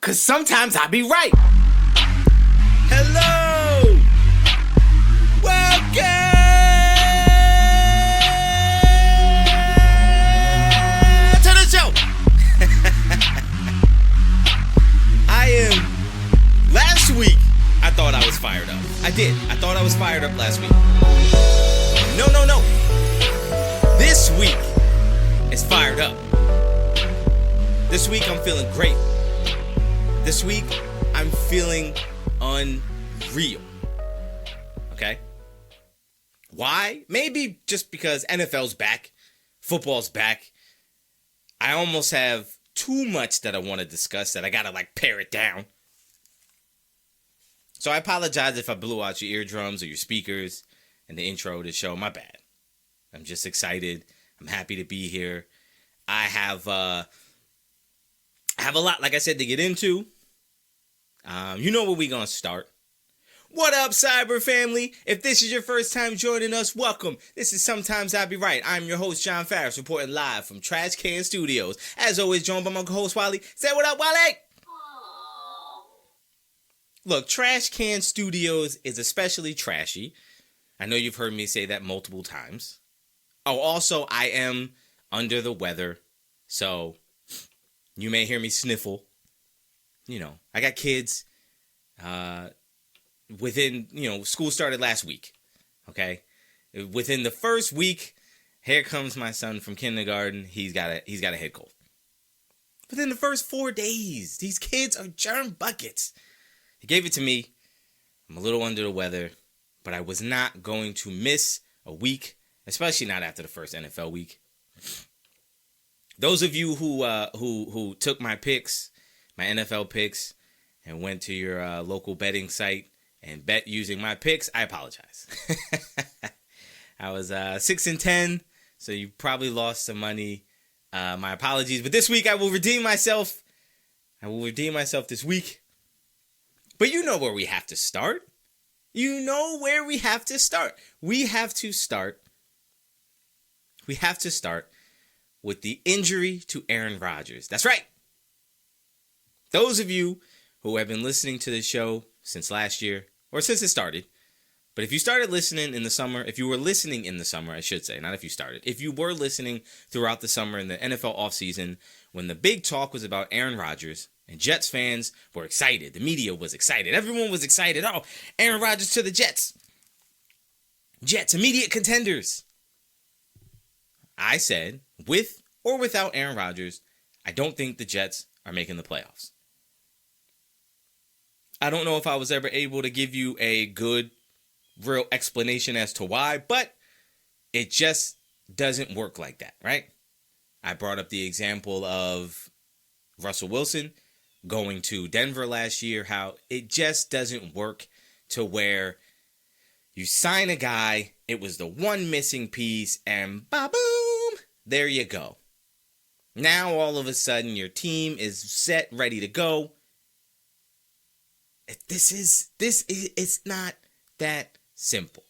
'Cause sometimes I be right. Hello! Welcome to the show! Last week, I thought I was fired up. I did. I thought I was fired up last week. No. This week is fired up. This week, I'm feeling great. This week, I'm feeling unreal. Okay? Why? Maybe just because NFL's back, football's back. I almost have too much that I want to discuss that I gotta pare it down. So I apologize if I blew out your eardrums or your speakers in the intro to the show. My bad. I'm just excited. I'm happy to be here. I have a lot, like I said, to get into. You know where we're going to start. What up, S.I.B.R family? If this is your first time joining us, welcome. This is Sometimes I Be Right. I'm your host, John Farris, reporting live from Trash Can Studios. As always, joined by my co-host, Wally. Say what up, Wally! Look, Trash Can Studios is especially trashy. I know you've heard me say that multiple times. Oh, also, I am under the weather, so you may hear me sniffle. You know, I got kids. School started last week, okay? Within the first week, here comes my son from kindergarten. He's got a head cold. Within the first 4 days, these kids are germ buckets. He gave it to me. I'm a little under the weather, but I was not going to miss a week, especially not after the first NFL week. Those of you who took my picks, my NFL picks, and went to your local betting site and bet using my picks, I apologize. I was 6-10, so you probably lost some money. My apologies, but this week I will redeem myself. I will redeem myself this week. But you know where we have to start. We have to start with the injury to Aaron Rodgers. That's right. Those of you who have been listening to this show since last year, or since it started, but if you started listening in the summer, if you were listening in the summer, I should say, not if you started. If you were listening throughout the summer in the NFL offseason, when the big talk was about Aaron Rodgers, and Jets fans were excited. The media was excited. Everyone was excited. Oh, Aaron Rodgers to the Jets. Jets, immediate contenders. I said, with or without Aaron Rodgers, I don't think the Jets are making the playoffs. I don't know if I was ever able to give you a good, real explanation as to why, but it just doesn't work like that, right? I brought up the example of Russell Wilson going to Denver last year, how it just doesn't work to where you sign a guy, it was the one missing piece, and ba-boom, there you go. Now all of a sudden your team is set, ready to go. It's not that simple.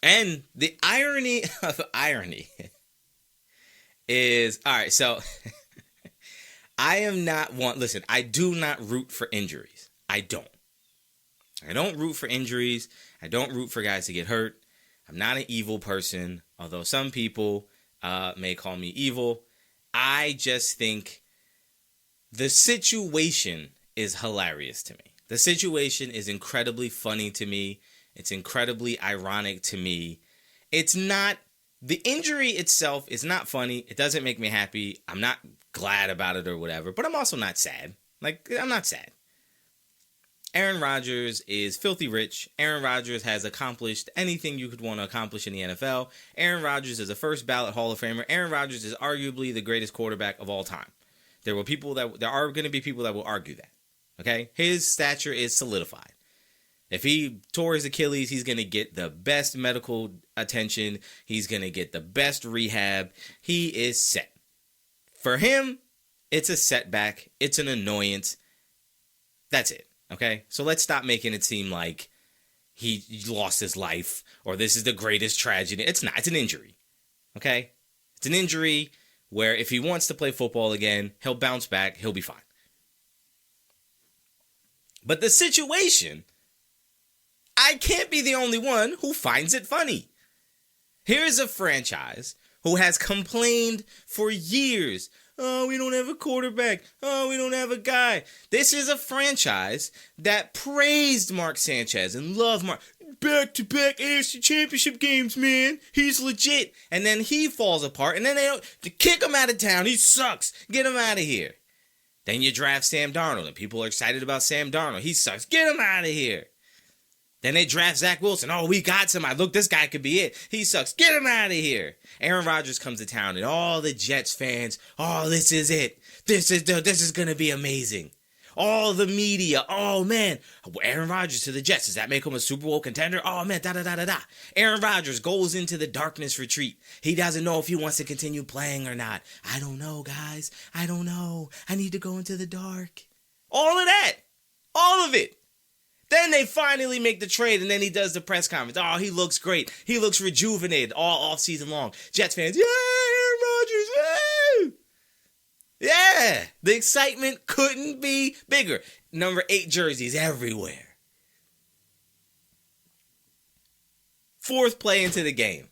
And the irony of irony is, all right, so I do not root for injuries. I don't root for injuries. I don't root for guys to get hurt. I'm not an evil person, although some people may call me evil. I just think the situation is hilarious to me. The situation is incredibly funny to me. It's incredibly ironic to me. The injury itself is not funny. It doesn't make me happy. I'm not glad about it or whatever, but I'm also not sad. I'm not sad. Aaron Rodgers is filthy rich. Aaron Rodgers has accomplished anything you could want to accomplish in the NFL. Aaron Rodgers is a first ballot Hall of Famer. Aaron Rodgers is arguably the greatest quarterback of all time. There are going to be people that will argue that. Okay? His stature is solidified. If he tore his Achilles, he's going to get the best medical attention. He's going to get the best rehab. He is set. For him, it's a setback. It's an annoyance. That's it. Okay? So let's stop making it seem like he lost his life or this is the greatest tragedy. It's not. It's an injury. Okay? It's an injury. where if he wants to play football again, he'll bounce back, he'll be fine. But the situation, I can't be the only one who finds it funny. Here's a franchise who has complained for years. Oh, we don't have a quarterback. Oh, we don't have a guy. This is a franchise that praised Mark Sanchez and loved Mark. Back-to-back AFC championship games, man. He's legit. And then he falls apart. And then they kick him out of town. He sucks. Get him out of here. Then you draft Sam Darnold. And people are excited about Sam Darnold. He sucks. Get him out of here. Then they draft Zach Wilson. Oh, we got somebody. Look, this guy could be it. He sucks. Get him out of here. Aaron Rodgers comes to town, and all the Jets fans, oh, this is it. This is going to be amazing. All the media, oh, man. Aaron Rodgers to the Jets. Does that make him a Super Bowl contender? Oh, man, da-da-da-da-da. Aaron Rodgers goes into the darkness retreat. He doesn't know if he wants to continue playing or not. I don't know, guys. I don't know. I need to go into the dark. All of that. All of it. Then they finally make the trade, and then he does the press conference. Oh, he looks great. He looks rejuvenated all offseason long. Jets fans, yeah, Aaron Rodgers, woo! Yeah, the excitement couldn't be bigger. Number 8 jerseys everywhere. 4th play into the game.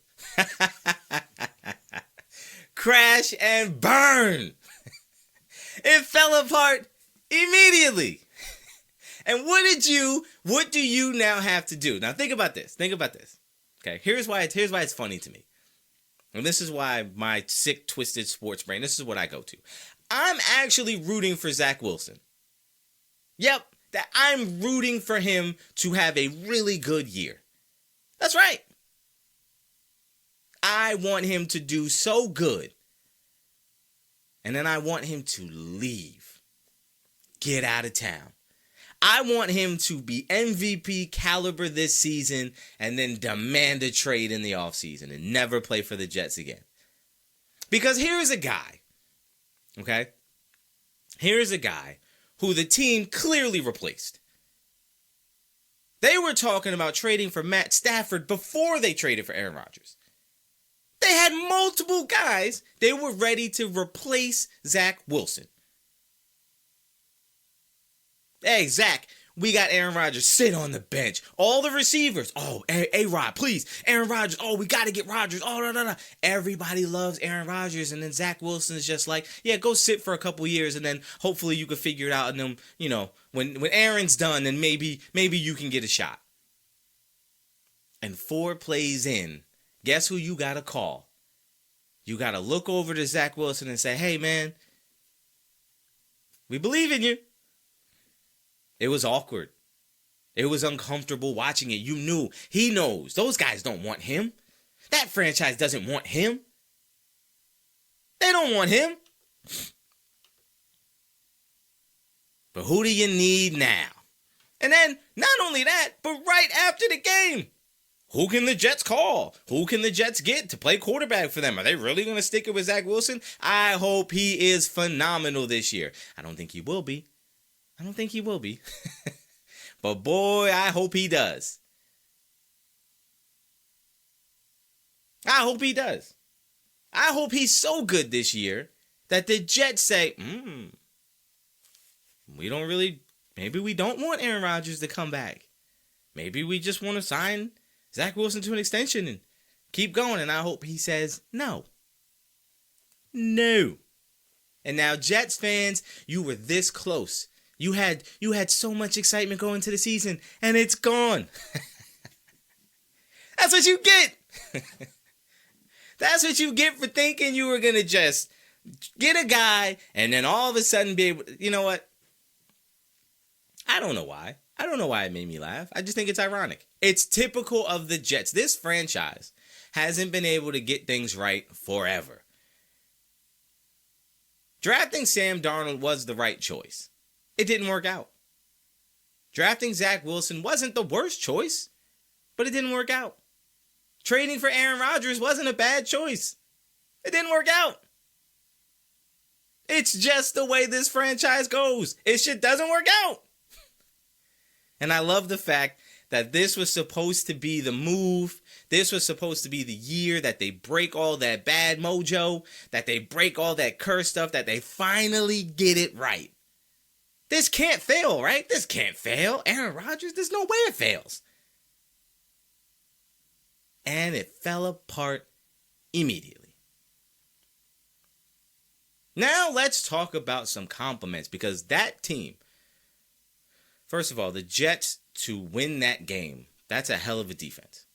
Crash and burn. It fell apart immediately. And what do you now have to do? Now think about this. Okay, here's why it's funny to me. And this is why my sick, twisted sports brain, this is what I go to. I'm actually rooting for Zach Wilson. Yep, that I'm rooting for him to have a really good year. That's right. I want him to do so good. And then I want him to leave. Get out of town. I want him to be MVP caliber this season and then demand a trade in the offseason and never play for the Jets again. Because here's a guy, okay? Here's a guy who the team clearly replaced. They were talking about trading for Matt Stafford before they traded for Aaron Rodgers. They had multiple guys they were ready to replace Zach Wilson. Hey, Zach, we got Aaron Rodgers. Sit on the bench. All the receivers. Oh, A-Rod, please. Aaron Rodgers. Oh, we got to get Rodgers. Oh, no. Everybody loves Aaron Rodgers. And then Zach Wilson is just like, yeah, go sit for a couple years. And then hopefully you can figure it out. And then, you know, when Aaron's done, then maybe you can get a shot. And 4 plays in, guess who you got to call? You got to look over to Zach Wilson and say, hey, man, we believe in you. It was awkward. It was uncomfortable watching it. You knew. He knows. Those guys don't want him. That franchise doesn't want him. They don't want him. But who do you need now? And then, not only that, but right after the game, who can the Jets call? Who can the Jets get to play quarterback for them? Are they really going to stick it with Zach Wilson? I hope he is phenomenal this year. I don't think he will be. But boy, I hope he does. I hope he does. I hope he's so good this year that the Jets say, maybe we don't want Aaron Rodgers to come back. Maybe we just want to sign Zach Wilson to an extension and keep going. And I hope he says no. No. And now, Jets fans, you were this close. You had so much excitement going into the season, and it's gone. That's what you get. That's what you get for thinking you were going to just get a guy and then all of a sudden be able to, you know what? I don't know why. I don't know why it made me laugh. I just think it's ironic. It's typical of the Jets. This franchise hasn't been able to get things right forever. Drafting Sam Darnold was the right choice. It didn't work out. Drafting Zach Wilson wasn't the worst choice, but it didn't work out. Trading for Aaron Rodgers wasn't a bad choice. It didn't work out. It's just the way this franchise goes. It shit doesn't work out. And I love the fact that this was supposed to be the move. This was supposed to be the year that they break all that bad mojo, that they break all that curse stuff, that they finally get it right. This can't fail, right? This can't fail. Aaron Rodgers, there's no way it fails. And it fell apart immediately. Now let's talk about some compliments, because that team, first of all, the Jets, to win that game, that's a hell of a defense.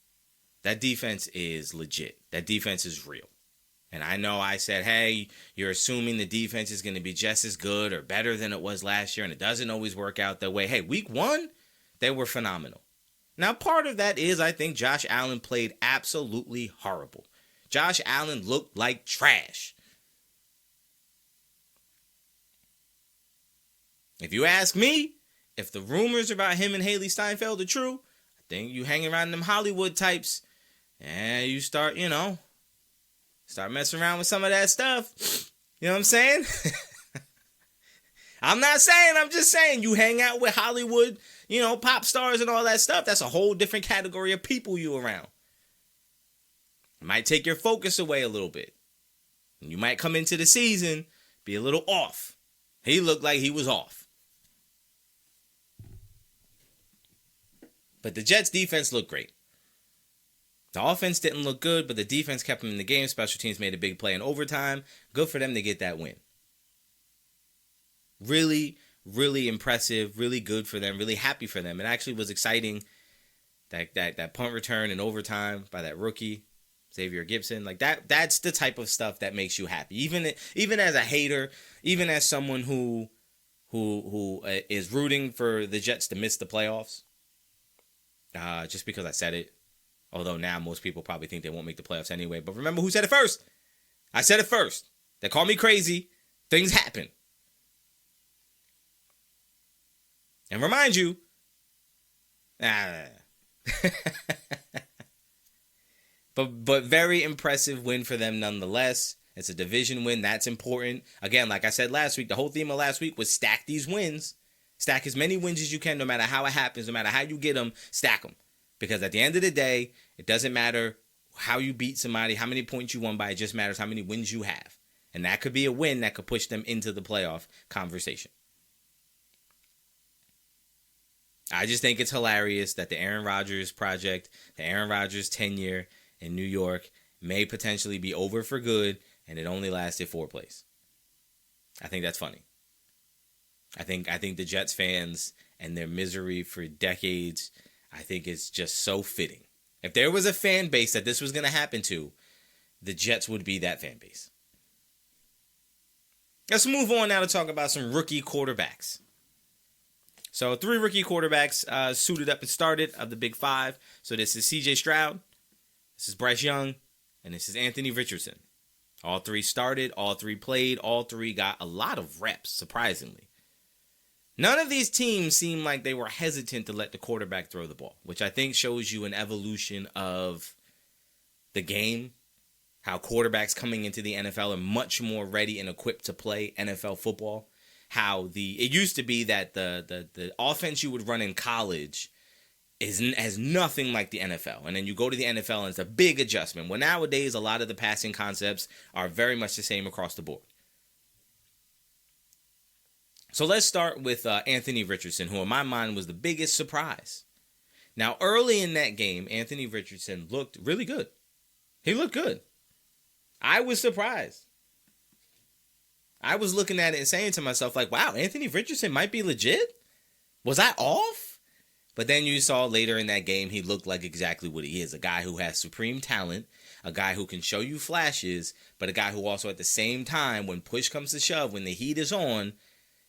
That defense is legit. That defense is real. And I know I said, hey, you're assuming the defense is going to be just as good or better than it was last year, and it doesn't always work out that way. Hey, week 1, they were phenomenal. Now, part of that is I think Josh Allen played absolutely horrible. Josh Allen looked like trash. If you ask me, if the rumors about him and Haley Steinfeld are true, I think you hang around them Hollywood types and you start messing around with some of that stuff. You know what I'm saying? I'm not saying, I'm just saying you hang out with Hollywood, pop stars and all that stuff. That's a whole different category of people you around. It might take your focus away a little bit. You might come into the season, be a little off. He looked like he was off. But the Jets' defense looked great. The offense didn't look good, but the defense kept them in the game. Special teams made a big play in overtime. Good for them to get that win. Really, really impressive. Really good for them. Really happy for them. It actually was exciting that punt return in overtime by that rookie, Xavier Gibson. Like that's the type of stuff that makes you happy. Even as a hater, even as someone who is rooting for the Jets to miss the playoffs. Just because I said it. Although now most people probably think they won't make the playoffs anyway. But remember who said it first? I said it first. They call me crazy. Things happen. And remind you. But very impressive win for them nonetheless. It's a division win. That's important. Again, like I said last week, the whole theme of last week was stack these wins. Stack as many wins as you can, no matter how it happens, no matter how you get them, stack them. Because at the end of the day, it doesn't matter how you beat somebody, how many points you won by. It just matters how many wins you have. And that could be a win that could push them into the playoff conversation. I just think it's hilarious that the Aaron Rodgers project, the Aaron Rodgers tenure in New York may potentially be over for good, and it only lasted 4 plays. I think that's funny. I think the Jets fans and their misery for decades, I think it's just so fitting. If there was a fan base that this was going to happen to, the Jets would be that fan base. Let's move on now to talk about some rookie quarterbacks. So 3 rookie quarterbacks suited up and started of the Big 5. So this is C.J. Stroud, this is Bryce Young, and this is Anthony Richardson. All 3 started, all 3 played, all 3 got a lot of reps, surprisingly. None of these teams seem like they were hesitant to let the quarterback throw the ball, which I think shows you an evolution of the game, how quarterbacks coming into the NFL are much more ready and equipped to play NFL football. How it used to be that the offense you would run in college has nothing like the NFL. And then you go to the NFL and it's a big adjustment. Well, nowadays, a lot of the passing concepts are very much the same across the board. So let's start with Anthony Richardson, who in my mind was the biggest surprise. Now, early in that game, Anthony Richardson looked really good. He looked good. I was surprised. I was looking at it and saying to myself, like, wow, Anthony Richardson might be legit? Was I off? But then you saw later in that game, he looked like exactly what he is. A guy who has supreme talent, a guy who can show you flashes, but a guy who also at the same time, when push comes to shove, when the heat is on,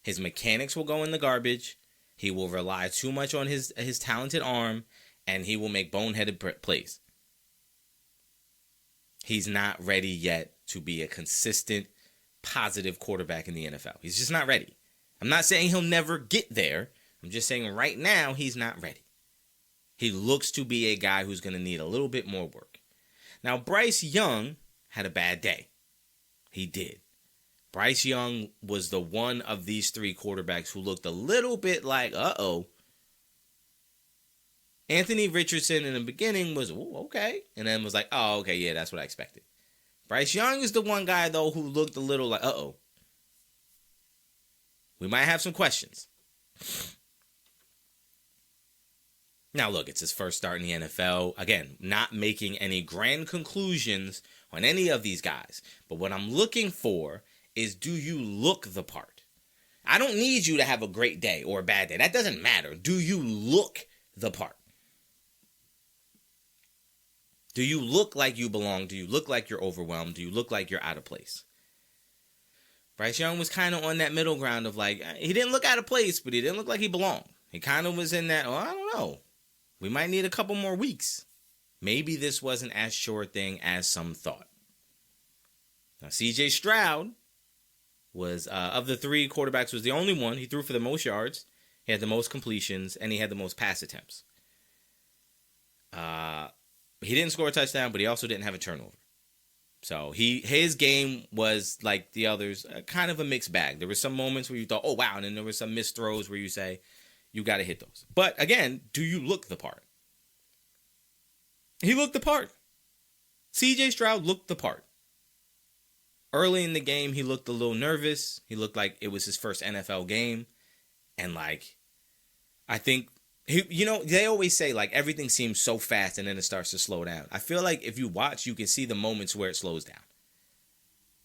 his mechanics will go in the garbage. He will rely too much on his talented arm, and he will make boneheaded plays. He's not ready yet to be a consistent, positive quarterback in the NFL. He's just not ready. I'm not saying he'll never get there. I'm just saying right now he's not ready. He looks to be a guy who's going to need a little bit more work. Now, Bryce Young had a bad day. He did. Bryce Young was the one of these 3 quarterbacks who looked a little bit like, uh-oh. Anthony Richardson in the beginning was, ooh, okay. And then was like, oh, okay, yeah, that's what I expected. Bryce Young is the one guy, though, who looked a little like, uh-oh. We might have some questions. Now, look, it's his first start in the NFL. Again, not making any grand conclusions on any of these guys. But what I'm looking for is, do you look the part? I don't need you to have a great day or a bad day. That doesn't matter. Do you look the part? Do you look like you belong? Do you look like you're overwhelmed? Do you look like you're out of place? Bryce Young was kind of on that middle ground of like, he didn't look out of place, but he didn't look like he belonged. He kind of was in that, I don't know. We might need a couple more weeks. Maybe this wasn't as sure a thing as some thought. Now, C.J. Stroud was, of the three quarterbacks, was the only one. He threw for the most yards. He had the most completions, and he had the most pass attempts. He didn't score a touchdown, but he also didn't have a turnover. So his game was like the others, kind of a mixed bag. There were some moments where you thought, oh, wow. And then there were some missed throws where you say, you got to hit those. But again, do you look the part? He looked the part. C.J. Stroud looked the part. Early in the game, he looked a little nervous. He looked like it was his first NFL game. And like, I think, they always say like everything seems so fast and then it starts to slow down. I feel like if you watch, you can see the moments where it slows down.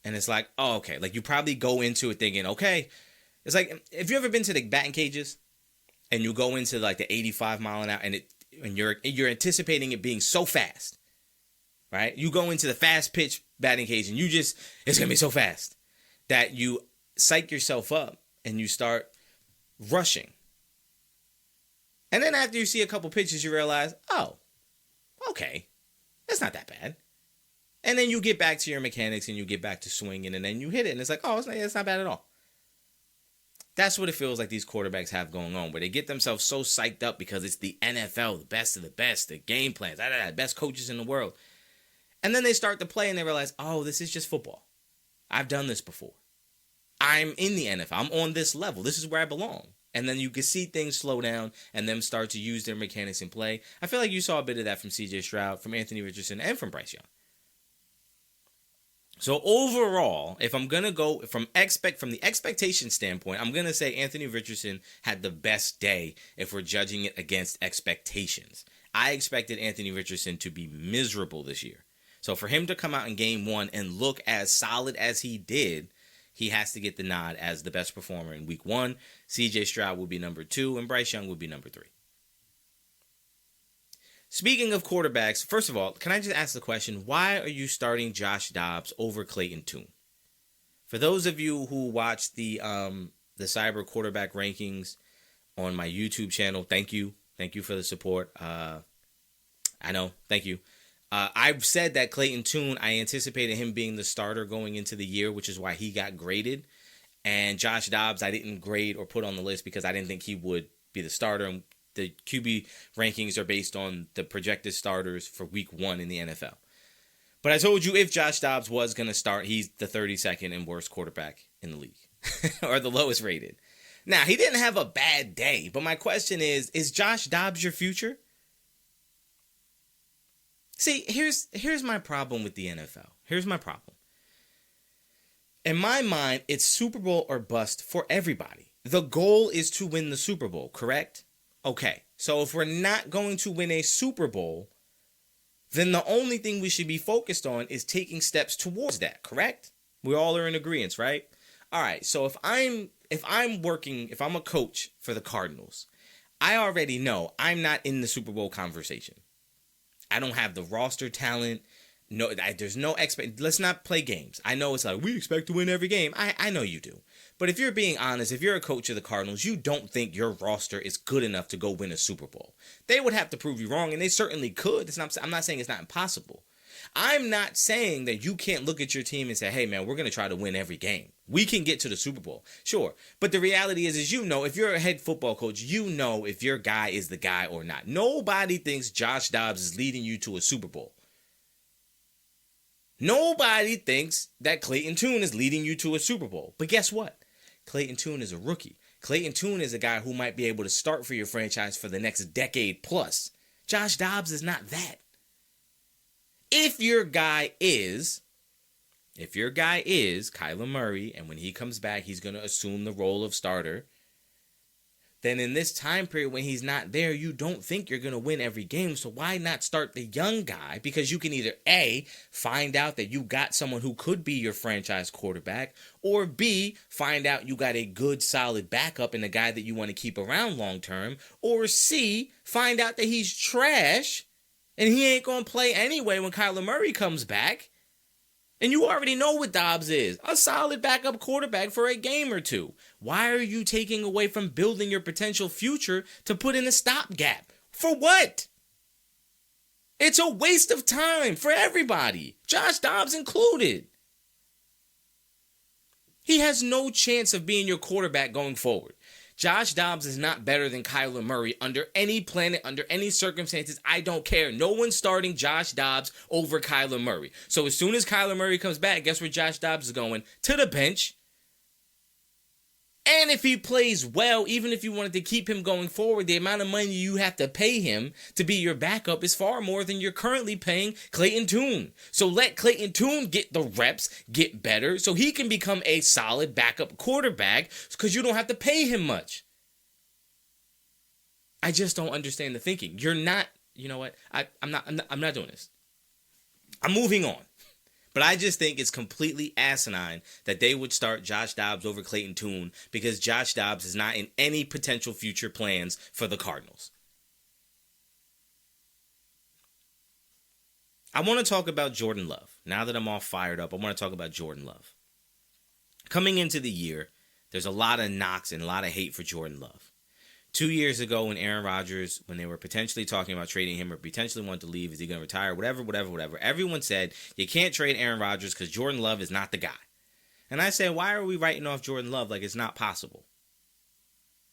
And it's like, oh, okay. Like you probably go into it thinking, okay. It's like, if you ever been to the batting cages and you go into like the 85 mile an hour and you're anticipating it being so fast, right? You go into the fast pitch batting cage and it's going to be so fast that you psych yourself up and you start rushing. And then after you see a couple pitches, you realize, oh, okay, that's not that bad. And then you get back to your mechanics and you get back to swinging and then you hit it and it's like, oh, it's not bad at all. That's what it feels like these quarterbacks have going on, where they get themselves so psyched up because it's the NFL, the best of the best, the game plans, the best coaches in the world. And then they start to play and they realize, oh, this is just football. I've done this before. I'm in the NFL. I'm on this level. This is where I belong. And then you can see things slow down and them start to use their mechanics in play. I feel like you saw a bit of that from C.J. Stroud, from Anthony Richardson, and from Bryce Young. So overall, if I'm going to go from the expectation standpoint, I'm going to say Anthony Richardson had the best day if we're judging it against expectations. I expected Anthony Richardson to be miserable this year. So for him to come out in game one and look as solid as he did, he has to get the nod as the best performer in week one. C.J. Stroud will be number 2, and Bryce Young will be number 3. Speaking of quarterbacks, first of all, can I just ask the question, why are you starting Josh Dobbs over Clayton Tune? For those of you who watch the S.I.B.R quarterback rankings on my YouTube channel, thank you. Thank you for the support. I know, thank you. I've said that Clayton Tune, I anticipated him being the starter going into the year, which is why he got graded. And Josh Dobbs, I didn't grade or put on the list because I didn't think he would be the starter. And the QB rankings are based on the projected starters for week 1 in the NFL. But I told you if Josh Dobbs was going to start, he's the 32nd and worst quarterback in the league, or the lowest rated. Now, he didn't have a bad day, but my question is Josh Dobbs your future? See, here's my problem with the NFL. Here's my problem. In my mind, it's Super Bowl or bust for everybody. The goal is to win the Super Bowl, correct? Okay, so if we're not going to win a Super Bowl, then the only thing we should be focused on is taking steps towards that, correct? We all are in agreement, right? All right, so if I'm a coach for the Cardinals, I already know I'm not in the Super Bowl conversation. I don't have the roster talent. No, there's no let's not play games. I know it's like, we expect to win every game. I know you do. But if you're being honest, if you're a coach of the Cardinals, you don't think your roster is good enough to go win a Super Bowl. They would have to prove you wrong, and they certainly could. I'm not saying it's not impossible. I'm not saying that you can't look at your team and say, hey, man, we're going to try to win every game. We can get to the Super Bowl. Sure. But the reality is if you're a head football coach, you know if your guy is the guy or not. Nobody thinks Josh Dobbs is leading you to a Super Bowl. Nobody thinks that Clayton Tune is leading you to a Super Bowl. But guess what? Clayton Tune is a rookie. Clayton Tune is a guy who might be able to start for your franchise for the next decade plus. Josh Dobbs is not that. If your guy is Kyler Murray, and when he comes back, he's going to assume the role of starter, then in this time period when he's not there, you don't think you're going to win every game. So why not start the young guy? Because you can either A, find out that you got someone who could be your franchise quarterback, or B, find out you got a good, solid backup and a guy that you want to keep around long term, or C, find out that he's trash and he ain't going to play anyway when Kyler Murray comes back. And you already know what Dobbs is, a solid backup quarterback for a game or two. Why are you taking away from building your potential future to put in a stopgap? For what? It's a waste of time for everybody, Josh Dobbs included. He has no chance of being your quarterback going forward. Josh Dobbs is not better than Kyler Murray under any planet, under any circumstances. I don't care. No one's starting Josh Dobbs over Kyler Murray. So as soon as Kyler Murray comes back, guess where Josh Dobbs is going? To the bench. And if he plays well, even if you wanted to keep him going forward, the amount of money you have to pay him to be your backup is far more than you're currently paying Clayton Tune. So let Clayton Tune get the reps, get better, so he can become a solid backup quarterback because you don't have to pay him much. I just don't understand the thinking. You're not, you know what? I'm not doing this. I'm moving on. But I just think it's completely asinine that they would start Josh Dobbs over Clayton Tune because Josh Dobbs is not in any potential future plans for the Cardinals. I want to talk about Jordan Love. Now that I'm all fired up, I want to talk about Jordan Love. Coming into the year, there's a lot of knocks and a lot of hate for Jordan Love. 2 years ago when Aaron Rodgers, when they were potentially talking about trading him or potentially wanted to leave, is he going to retire, whatever, everyone said, you can't trade Aaron Rodgers because Jordan Love is not the guy. And I said, why are we writing off Jordan Love like it's not possible?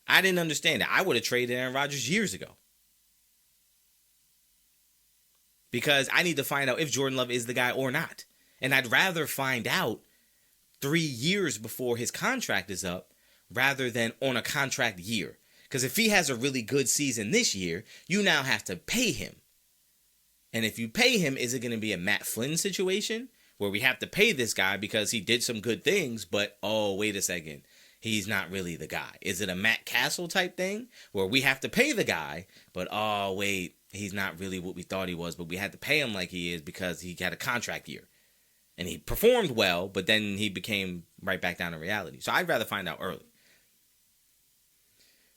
I didn't understand it. I would have traded Aaron Rodgers years ago. Because I need to find out if Jordan Love is the guy or not. And I'd rather find out 3 years before his contract is up rather than on a contract year. Because if he has a really good season this year, you now have to pay him. And if you pay him, is it going to be a Matt Flynn situation where we have to pay this guy because he did some good things, but, oh, wait a second, he's not really the guy? Is it a Matt Castle type thing where we have to pay the guy, but, oh, wait, he's not really what we thought he was, but we had to pay him like he is because he had a contract year. And he performed well, but then he became right back down to reality. So I'd rather find out early.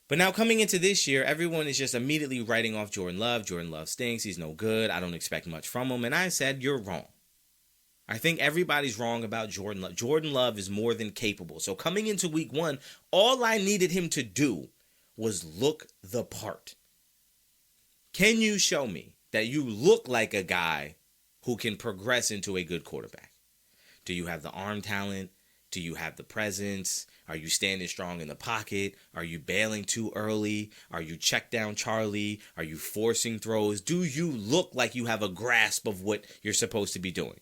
But now coming into this year, everyone is just immediately writing off Jordan Love. Jordan Love stinks. He's no good. I don't expect much from him. And I said, you're wrong. I think everybody's wrong about Jordan Love. Jordan Love is more than capable. So coming into week 1, all I needed him to do was look the part. Can you show me that you look like a guy who can progress into a good quarterback? Do you have the arm talent? Do you have the presence? Are you standing strong in the pocket? Are you bailing too early? Are you check down Charlie? Are you forcing throws? Do you look like you have a grasp of what you're supposed to be doing?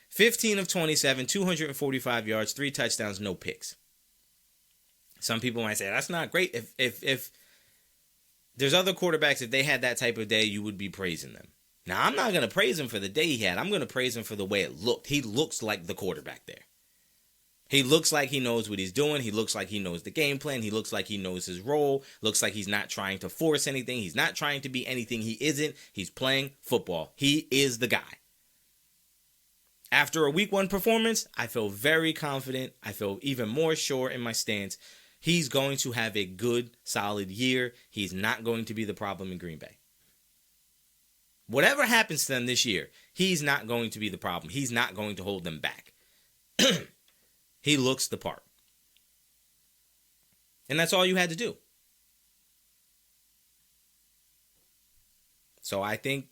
15 of 27, 245 yards, 3 touchdowns, no picks. Some people might say that's not great. If there's other quarterbacks, if they had that type of day, you would be praising them. Now, I'm not going to praise him for the day he had. I'm going to praise him for the way it looked. He looks like the quarterback there. He looks like he knows what he's doing. He looks like he knows the game plan. He looks like he knows his role. Looks like he's not trying to force anything. He's not trying to be anything he isn't. He's playing football. He is the guy. After a week 1 performance, I feel very confident. I feel even more sure in my stance. He's going to have a good, solid year. He's not going to be the problem in Green Bay. Whatever happens to them this year, he's not going to be the problem. He's not going to hold them back. He looks the part. And that's all you had to do. So I think,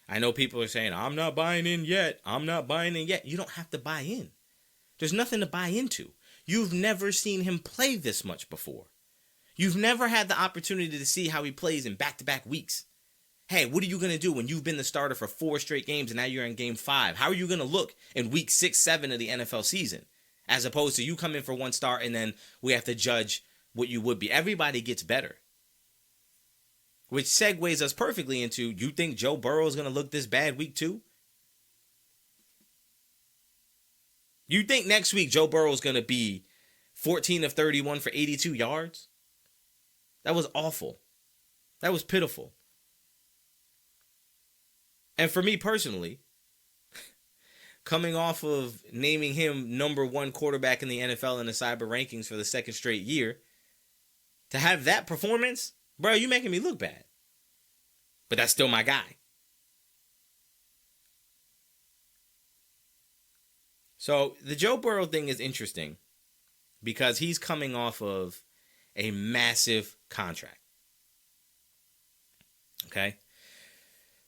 I know people are saying, I'm not buying in yet. I'm not buying in yet. You don't have to buy in. There's nothing to buy into. You've never seen him play this much before. You've never had the opportunity to see how he plays in back-to-back weeks. Hey, what are you going to do when you've been the starter for 4 straight games and now you're in game 5? How are you going to look in week 6, 7 of the NFL season? As opposed to you come in for 1 start and then we have to judge what you would be. Everybody gets better. Which segues us perfectly into, you think Joe Burrow is going to look this bad week 2? You think next week Joe Burrow is going to be 14 of 31 for 82 yards? That was awful. That was pitiful. And for me personally, coming off of naming him number 1 quarterback in the NFL in the S.I.B.R rankings for the 2nd straight year, to have that performance, bro, you making me look bad. But that's still my guy. So the Joe Burrow thing is interesting because he's coming off of a massive contract. Okay?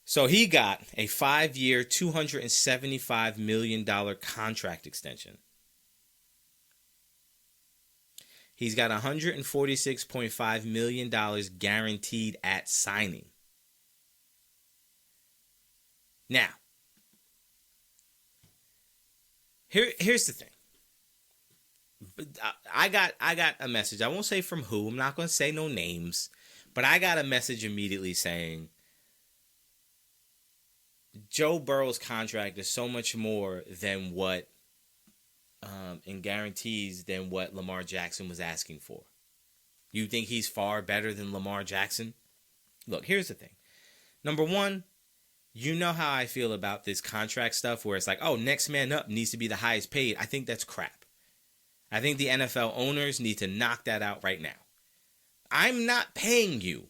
So he got a 5-year, $275 million contract extension. He's got $146.5 million guaranteed at signing. Now, here's the thing. I got a message. I won't say from who. I'm not going to say no names. But I got a message immediately saying Joe Burrow's contract is so much more than what and guarantees than what Lamar Jackson was asking for. You think he's far better than Lamar Jackson? Look, here's the thing. Number one, you know how I feel about this contract stuff where it's like, oh, next man up needs to be the highest paid. I think that's crap. I think the NFL owners need to knock that out right now. I'm not paying you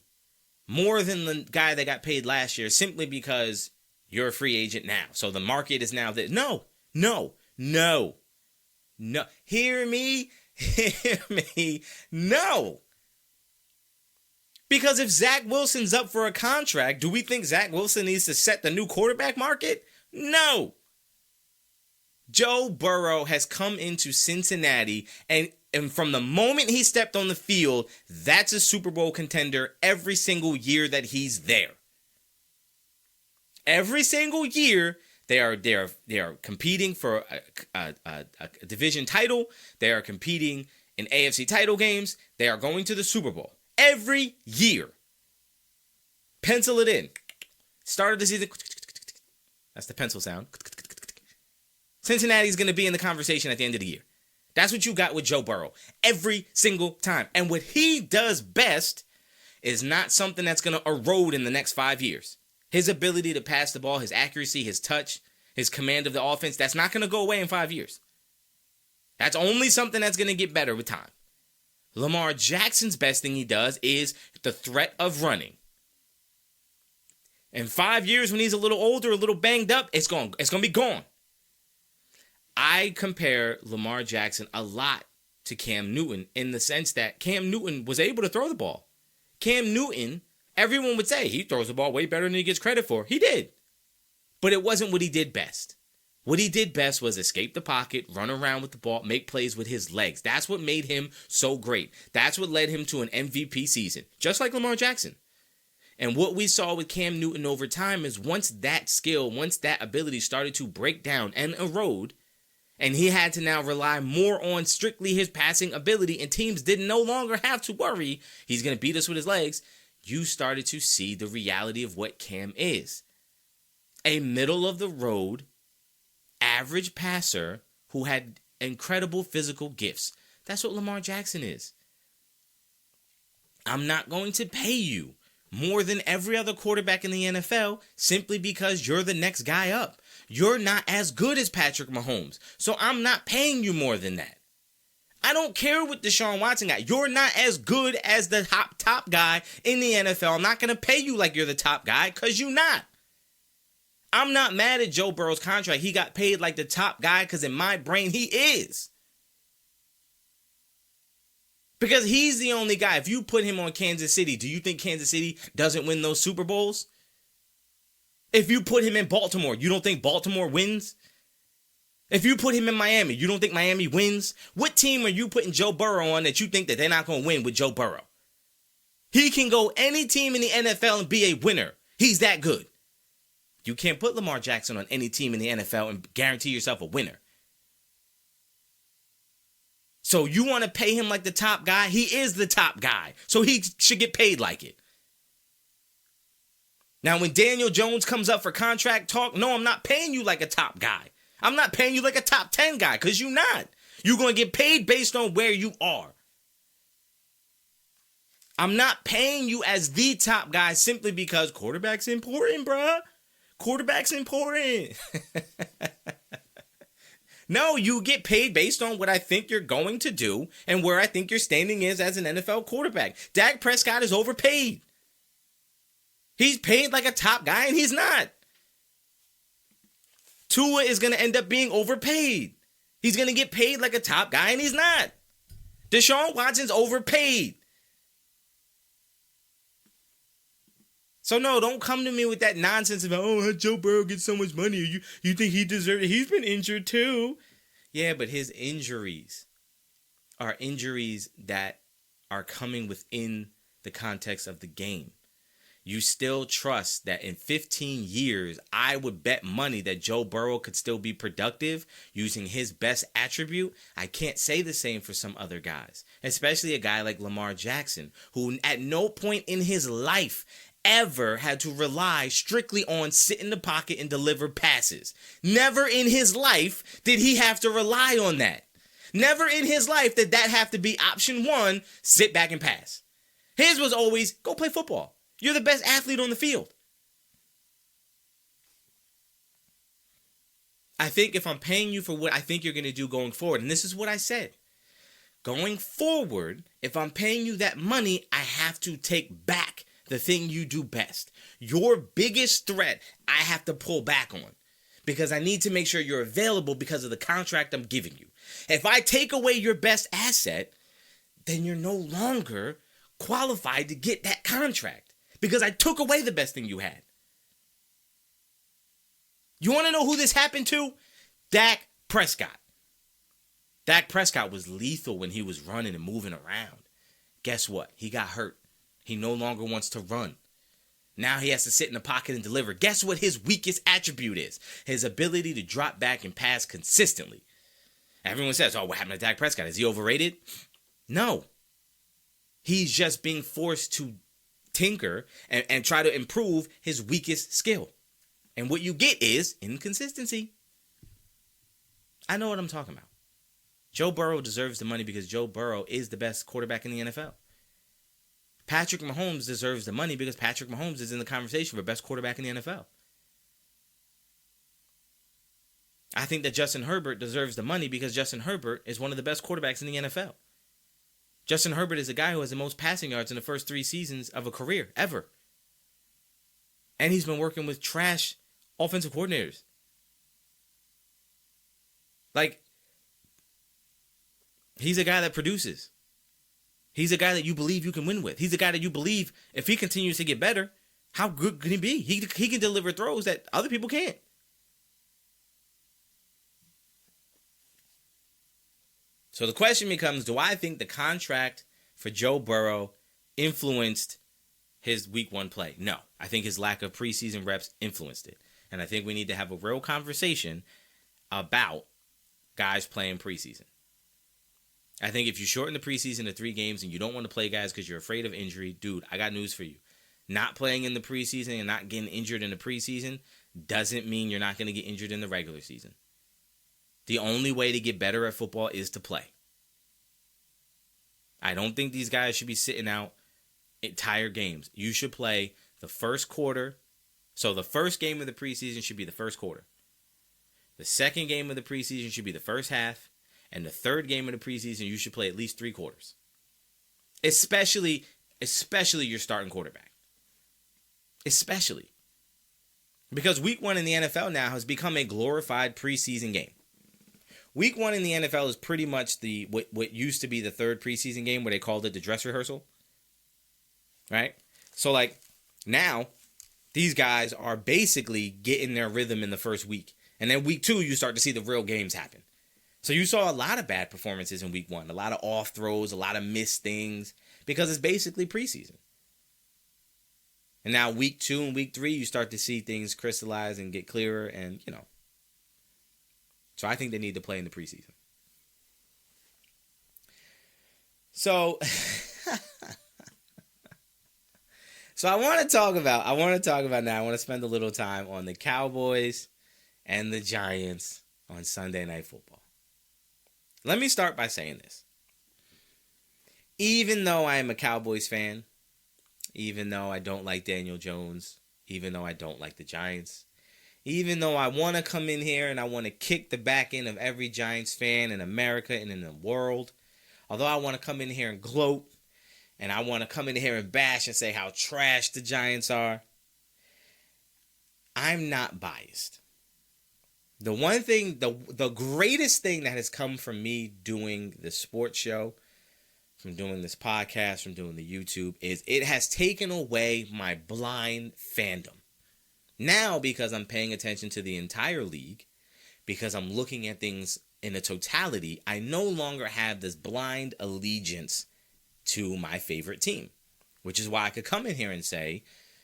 more than the guy that got paid last year simply because you're a free agent now. So the market is now that. No. Hear me. No. Because if Zach Wilson's up for a contract, do we think Zach Wilson needs to set the new quarterback market? No. Joe Burrow has come into Cincinnati, and from the moment he stepped on the field, that's a Super Bowl contender every single year that he's there. Every single year, they are competing for a division title. They are competing in AFC title games. They are going to the Super Bowl. Every year. Pencil it in. Start of the season. That's the pencil sound. Cincinnati's going to be in the conversation at the end of the year. That's what you got with Joe Burrow. Every single time. And what he does best is not something that's going to erode in the next 5 years. His ability to pass the ball, his accuracy, his touch, his command of the offense, that's not going to go away in 5 years. That's only something that's going to get better with time. Lamar Jackson's best thing he does is the threat of running. In 5 years, when he's a little older, a little banged up, it's going to be gone. I compare Lamar Jackson a lot to Cam Newton in the sense that Cam Newton was able to throw the ball. Cam Newton, everyone would say he throws the ball way better than he gets credit for. He did. But it wasn't what he did best. What he did best was escape the pocket, run around with the ball, make plays with his legs. That's what made him so great. That's what led him to an MVP season, just like Lamar Jackson. And what we saw with Cam Newton over time is once that skill, once that ability started to break down and erode, and he had to now rely more on strictly his passing ability, and teams didn't no longer have to worry he's going to beat us with his legs, you started to see the reality of what Cam is. A middle-of-the-road, average passer who had incredible physical gifts. That's what Lamar Jackson is. I'm not going to pay you more than every other quarterback in the NFL simply because you're the next guy up. You're not as good as Patrick Mahomes, so I'm not paying you more than that. I don't care what Deshaun Watson got. You're not as good as the top guy in the NFL. I'm not going to pay you like you're the top guy because you're not. I'm not mad at Joe Burrow's contract. He got paid like the top guy because in my brain he is. Because he's the only guy. If you put him on Kansas City, do you think Kansas City doesn't win those Super Bowls? If you put him in Baltimore, you don't think Baltimore wins? If you put him in Miami, you don't think Miami wins? What team are you putting Joe Burrow on that you think that they're not going to win with Joe Burrow? He can go any team in the NFL and be a winner. He's that good. You can't put Lamar Jackson on any team in the NFL and guarantee yourself a winner. So you want to pay him like the top guy? He is the top guy. So he should get paid like it. Now, when Daniel Jones comes up for contract talk, no, I'm not paying you like a top guy. I'm not paying you like a top 10 guy, because you're not. You're going to get paid based on where you are. I'm not paying you as the top guy simply because quarterback's important, bruh. Quarterback's important. No, you get paid based on what I think you're going to do and where I think your standing is as an NFL quarterback. Dak Prescott is overpaid. He's paid like a top guy, and he's not. Tua is going to end up being overpaid. He's going to get paid like a top guy, and he's not. Deshaun Watson's overpaid. So no, don't come to me with that nonsense about, oh, Joe Burrow gets so much money. You think he deserves it? He's been injured too. Yeah, but his injuries are injuries that are coming within the context of the game. You still trust that in 15 years, I would bet money that Joe Burrow could still be productive using his best attribute? I can't say the same for some other guys, especially a guy like Lamar Jackson, who at no point in his life ever had to rely strictly on sit in the pocket and deliver passes. Never in his life did he have to rely on that. Never in his life did that have to be option one, sit back and pass. His was always, go play football. You're the best athlete on the field. I think if I'm paying you for what I think you're going to do going forward, and this is what I said, going forward, if I'm paying you that money, I have to take back the thing you do best. Your biggest threat, I have to pull back on because I need to make sure you're available because of the contract I'm giving you. If I take away your best asset, then you're no longer qualified to get that contract. Because I took away the best thing you had. You want to know who this happened to? Dak Prescott. Dak Prescott was lethal when he was running and moving around. Guess what? He got hurt. He no longer wants to run. Now he has to sit in the pocket and deliver. Guess what his weakest attribute is? His ability to drop back and pass consistently. Everyone says, oh, what happened to Dak Prescott? Is he overrated? No. He's just being forced to tinker and try to improve his weakest skill. And what you get is inconsistency. I know what I'm talking about. Joe Burrow deserves the money because Joe Burrow is the best quarterback in the NFL. Patrick Mahomes deserves the money because Patrick Mahomes is in the conversation for best quarterback in the NFL. I think that Justin Herbert deserves the money because Justin Herbert is one of the best quarterbacks in the NFL. Justin Herbert is a guy who has the most passing yards in the first 3 seasons of a career ever. And he's been working with trash offensive coordinators. Like, he's a guy that produces. He's a guy that you believe you can win with. He's a guy that you believe if he continues to get better, how good can he be? He can deliver throws that other people can't. So the question becomes, do I think the contract for Joe Burrow influenced his week 1 play? No. I think his lack of preseason reps influenced it. And I think we need to have a real conversation about guys playing preseason. I think if you shorten the preseason to 3 games and you don't want to play guys because you're afraid of injury, dude, I got news for you. Not playing in the preseason and not getting injured in the preseason doesn't mean you're not going to get injured in the regular season. The only way to get better at football is to play. I don't think these guys should be sitting out entire games. You should play the first quarter. So the first game of the preseason should be the first quarter. The second game of the preseason should be the first half. And the third game of the preseason, you should play at least 3 quarters. Especially your starting quarterback. Especially. Because week 1 in the NFL now has become a glorified preseason game. Week 1 in the NFL is pretty much what used to be the third preseason game where they called it the dress rehearsal. Right? So, like, now, these guys are basically getting their rhythm in the first week. And then week 2, you start to see the real games happen. So you saw a lot of bad performances in week 1. A lot of off throws, a lot of missed things. Because it's basically preseason. And now week 2 and week 3, you start to see things crystallize and get clearer and, you know. So I think they need to play in the preseason. So I want to talk about now. I want to spend a little time on the Cowboys and the Giants on Sunday Night Football. Let me start by saying this. Even though I am a Cowboys fan, even though I don't like Daniel Jones, even though I don't like the Giants, even though I want to come in here and I want to kick the back end of every Giants fan in America and in the world, although I want to come in here and gloat, and I want to come in here and bash and say how trash the Giants are, I'm not biased. The one thing, the greatest thing that has come from me doing this sports show, from doing this podcast, from doing the YouTube, is it has taken away my blind fandom. Now, because I'm paying attention to the entire league, because I'm looking at things in a totality, I no longer have this blind allegiance to my favorite team, which is why I could come in here and say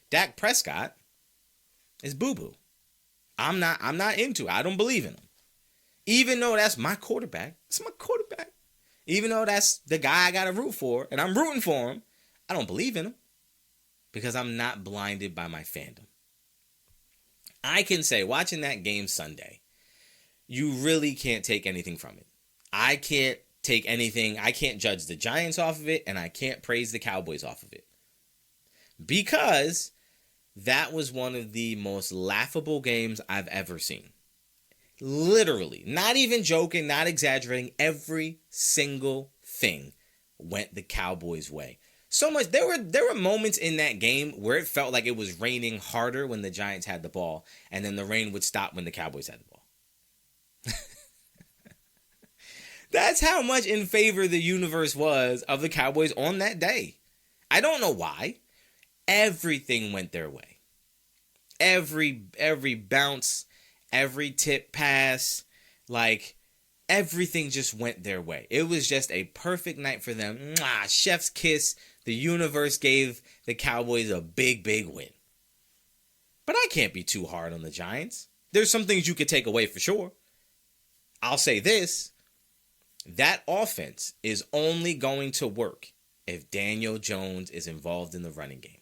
Dak Prescott is boo-boo. I'm not into it. I don't believe in him. Even though that's my quarterback. It's my quarterback. Even though that's the guy I got to root for, and I'm rooting for him, I don't believe in him because I'm not blinded by my fandom. I can say, watching that game Sunday, you really can't take anything from it. I can't take anything. I can't judge the Giants off of it, and I can't praise the Cowboys off of it. Because that was one of the most laughable games I've ever seen. Literally, not even joking, not exaggerating, every single thing went the Cowboys' way. So much, there were moments in that game where it felt like it was raining harder when the Giants had the ball, and then the rain would stop when the Cowboys had the ball. That's how much in favor the universe was of the Cowboys on that day. I don't know why. Everything went their way. Every bounce, every tip pass, like everything just went their way. It was just a perfect night for them. Mwah, chef's kiss. The universe gave the Cowboys a big, big win. But I can't be too hard on the Giants. There's some things you could take away for sure. I'll say this. That offense is only going to work if Daniel Jones is involved in the running game.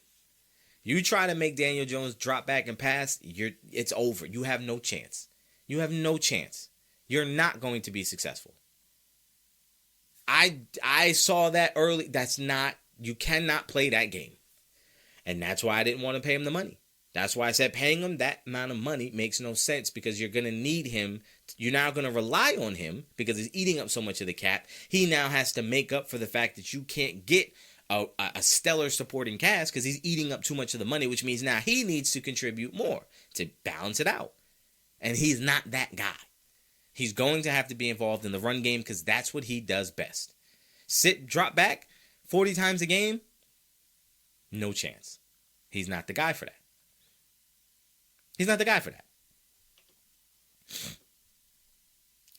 You try to make Daniel Jones drop back and pass, it's over. You have no chance. You have no chance. You're not going to be successful. I saw that early. You cannot play that game. And that's why I didn't want to pay him the money. That's why I said paying him that amount of money makes no sense because you're going to need him. You're now going to rely on him because he's eating up so much of the cap. He now has to make up for the fact that you can't get a stellar supporting cast because he's eating up too much of the money, which means now he needs to contribute more to balance it out. And he's not that guy. He's going to have to be involved in the run game because that's what he does best. Drop back 40 times a game? No chance. He's not the guy for that. He's not the guy for that.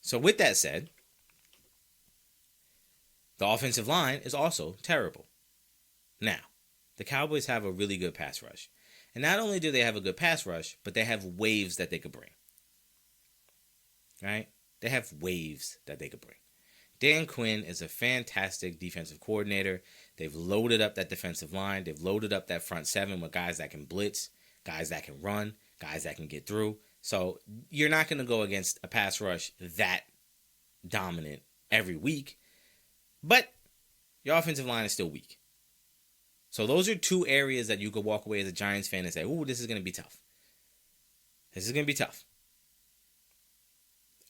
So with that said, the offensive line is also terrible. Now, the Cowboys have a really good pass rush. And not only do they have a good pass rush, but they have waves that they could bring. Right? They have waves that they could bring. Dan Quinn is a fantastic defensive coordinator. They've loaded up that defensive line. They've loaded up that front seven with guys that can blitz, guys that can run, guys that can get through. So you're not going to go against a pass rush that dominant every week. But your offensive line is still weak. So those are two areas that you could walk away as a Giants fan and say, ooh, this is going to be tough. This is going to be tough.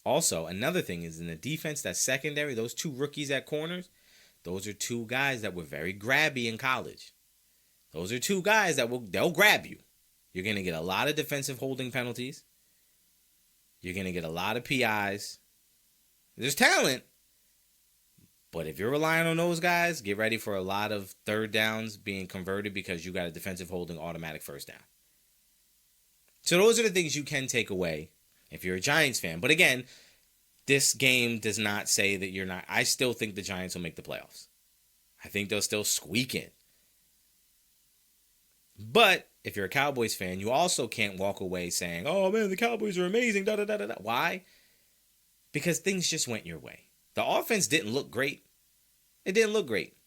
Also, another thing is in the defense, that secondary, those two rookies at corners, those are two guys that were very grabby in college. Those are two guys that they'll grab you. You're going to get a lot of defensive holding penalties. You're going to get a lot of PIs. There's talent. But if you're relying on those guys, get ready for a lot of third downs being converted because you got a defensive holding automatic first down. So those are the things you can take away if you're a Giants fan. But again, this game does not say that you're not. I still think the Giants will make the playoffs. I think they'll still squeak in. But if you're a Cowboys fan, you also can't walk away saying, oh man, the Cowboys are amazing. Da, da, da, da, da. Why? Because things just went your way. The offense didn't look great. It didn't look great.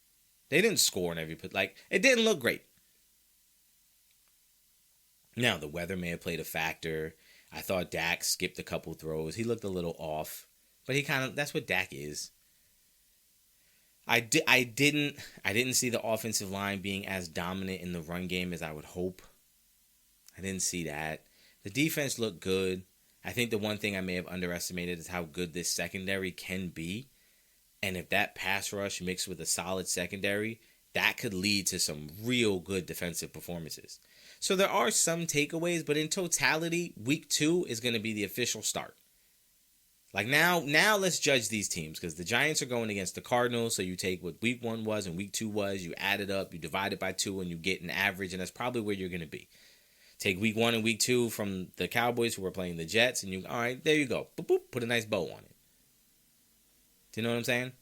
They didn't score in every put. It didn't look great. Now, the weather may have played a factor. I thought Dak skipped a couple throws. He looked a little off. But that's what Dak is. I didn't see the offensive line being as dominant in the run game as I would hope. I didn't see that. The defense looked good. I think the one thing I may have underestimated is how good this secondary can be. And if that pass rush mixed with a solid secondary, that could lead to some real good defensive performances. So there are some takeaways, but in totality, week 2 is going to be the official start. Like now let's judge these teams, because the Giants are going against the Cardinals. So you take what week 1 was and week 2 was, you add it up, you divide it by 2, and you get an average, and that's probably where you're going to be. Take week 1 and week 2 from the Cowboys, who were playing the Jets, and all right, there you go. Boop, boop, put a nice bow on it. Do you know what I'm saying?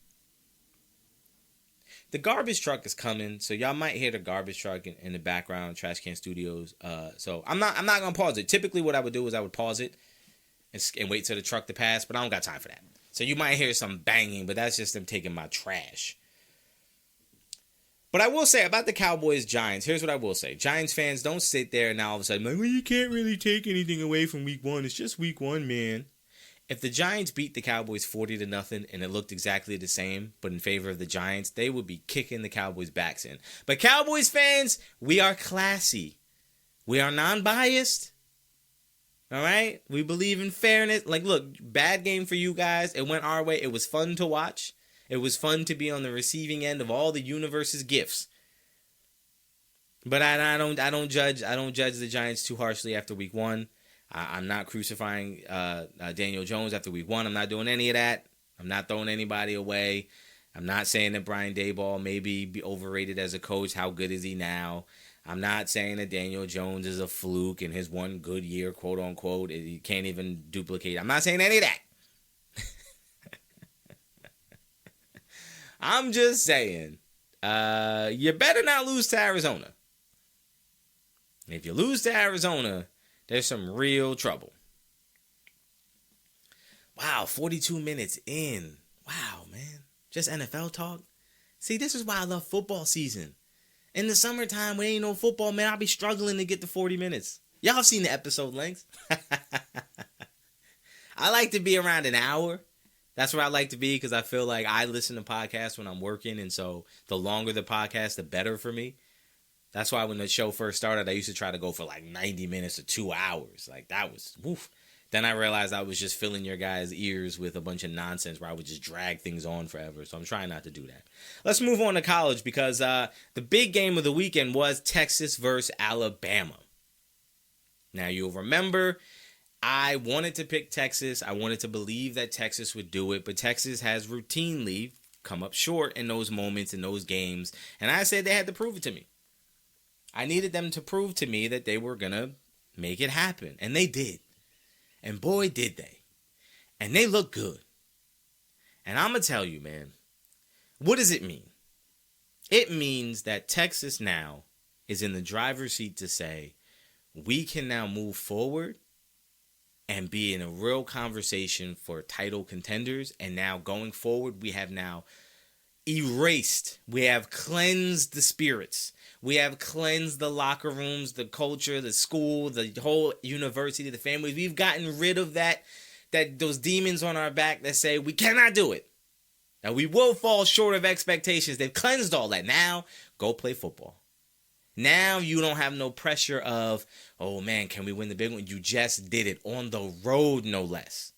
The garbage truck is coming, so y'all might hear the garbage truck in the background, Trash Can Studios. So I'm not gonna pause it. Typically, what I would do is I would pause it and wait till the truck to pass, but I don't got time for that. So you might hear some banging, but that's just them taking my trash. But I will say about the Cowboys-Giants, here's what I will say. Giants fans, don't sit there and now all of a sudden, like, well, you can't really take anything away from week 1. It's just week 1, man. If the Giants beat the Cowboys 40-0 and it looked exactly the same, but in favor of the Giants, they would be kicking the Cowboys' backs in. But Cowboys fans, we are classy. We are non-biased. All right? We believe in fairness. Like, look, bad game for you guys. It went our way. It was fun to watch. It was fun to be on the receiving end of all the universe's gifts. But I don't judge the Giants too harshly after week 1. I'm not crucifying Daniel Jones after week 1. I'm not doing any of that. I'm not throwing anybody away. I'm not saying that Brian Daboll may be overrated as a coach. How good is he now? I'm not saying that Daniel Jones is a fluke in his one good year, quote unquote. He can't even duplicate. I'm not saying any of that. I'm just saying, you better not lose to Arizona. And if you lose to Arizona, there's some real trouble. Wow, 42 minutes in. Wow, man. Just NFL talk. See, this is why I love football season. In the summertime, when ain't no football, man, I'll be struggling to get to 40 minutes. Y'all have seen the episode lengths. I like to be around an hour. That's where I like to be, because I feel like I listen to podcasts when I'm working, and so the longer the podcast, the better for me. That's why when the show first started, I used to try to go for like 90 minutes or 2 hours. Like, that was, woof. Then I realized I was just filling your guys' ears with a bunch of nonsense where I would just drag things on forever. So I'm trying not to do that. Let's move on to college, because the big game of the weekend was Texas versus Alabama. Now, you'll remember I wanted to pick Texas. I wanted to believe that Texas would do it, but Texas has routinely come up short in those moments, in those games. And I said they had to prove it to me. I needed them to prove to me that they were going to make it happen. And they did. And boy, did they. And they look good. And I'm going to tell you, man, what does it mean? It means that Texas now is in the driver's seat to say, we can now move forward and be in a real conversation for title contenders. And now going forward, we have now erased, we have cleansed the spirits. We have cleansed the locker rooms, the culture, the school, the whole university, the families. We've gotten rid of those demons on our back that say we cannot do it. Now, we will fall short of expectations. They've cleansed all that. Now, go play football. Now you don't have no pressure of, oh man, can we win the big one? You just did it on the road, no less.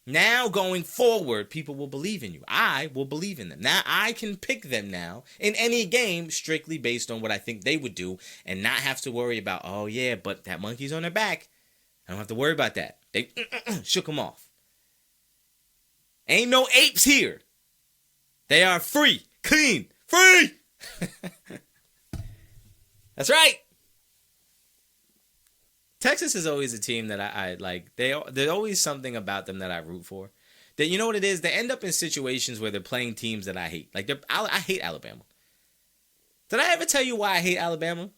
Now going forward, people will believe in you. I will believe in them. Now I can pick them now in any game strictly based on what I think they would do and not have to worry about, oh yeah, but that monkey's on their back. I don't have to worry about that. They shook them off. Ain't no apes here. They are free, clean, free. That's right. Texas is always a team that I like. There's always something about them that I root for. That, you know what it is? They end up in situations where they're playing teams that I hate. Like, I hate Alabama. Did I ever tell you why I hate Alabama?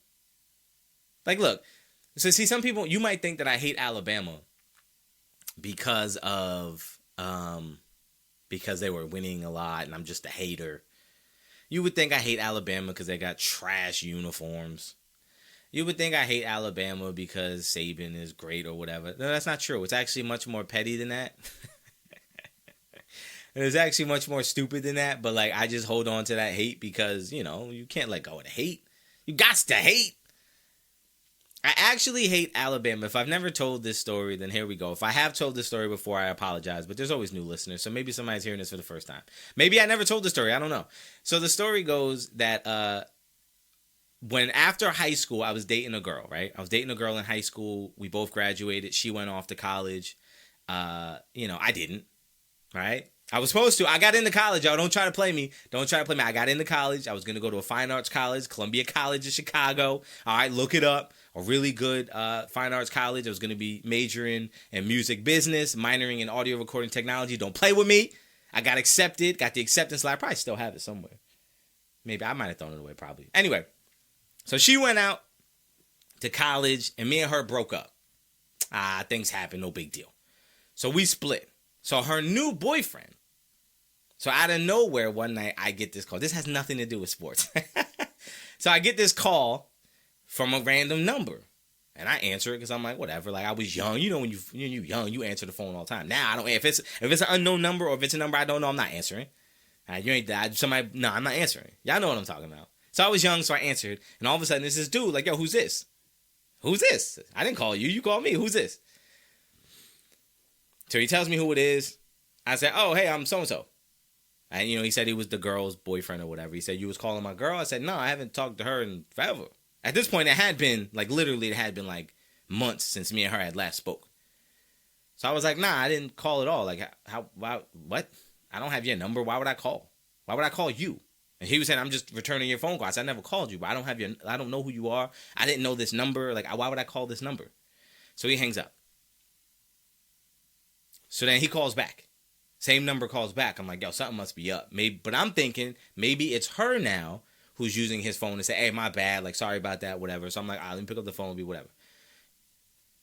Like, look. So, see, some people, you might think that I hate Alabama because they were winning a lot and I'm just a hater. You would think I hate Alabama because they got trash uniforms. You would think I hate Alabama because Saban is great or whatever. No, that's not true. It's actually much more petty than that. It's actually much more stupid than that. But like, I just hold on to that hate because, you know, you can't let go of the hate. You got to hate. I actually hate Alabama. If I've never told this story, then here we go. If I have told this story before, I apologize. But there's always new listeners, so maybe somebody's hearing this for the first time. Maybe I never told the story. I don't know. So the story goes that when after high school, I was dating a girl, right? I was dating a girl in high school. We both graduated. She went off to college. You know, I didn't, right? I was supposed to. I got into college, y'all. Don't try to play me. Don't try to play me. I got into college. I was going to go to a fine arts college, Columbia College in Chicago. All right, look it up. A really good fine arts college. I was going to be majoring in music business, minoring in audio recording technology. Don't play with me. I got accepted. Got the acceptance letter. I probably still have it somewhere. Maybe I might have thrown it away probably. Anyway, so she went out to college and me and her broke up. Things happen. No big deal. So we split. So her new boyfriend. So out of nowhere one night I get this call. This has nothing to do with sports. So I get this call from a random number. And I answer it because I'm like, whatever. Like, I was young. You know, when you're young, you answer the phone all the time. Now, I don't. If it's an unknown number or if it's a number I don't know, I'm not answering. You ain't that. Somebody, no, I'm not answering. Y'all know what I'm talking about. So I was young, so I answered. And all of a sudden, it's this dude like, yo, who's this? Who's this? I didn't call you. You called me. Who's this? So he tells me who it is. I said, oh, hey, I'm so-and-so. And, you know, he said he was the girl's boyfriend or whatever. He said, you was calling my girl? I said, no, I haven't talked to her in forever. At this point, it had been, like, literally, it had been, like, months since me and her had last spoke. So I was like, nah, I didn't call at all. Like, what? I don't have your number. Why would I call? Why would I call you? And he was saying, I'm just returning your phone call. I said, I never called you, but I don't know who you are. I didn't know this number. Like, why would I call this number? So he hangs up. So then he calls back. Same number calls back. I'm like, yo, something must be up. But I'm thinking maybe it's her now who's using his phone to say, hey, my bad. Like, sorry about that, whatever. So I'm like, all right, let me pick up the phone and be whatever.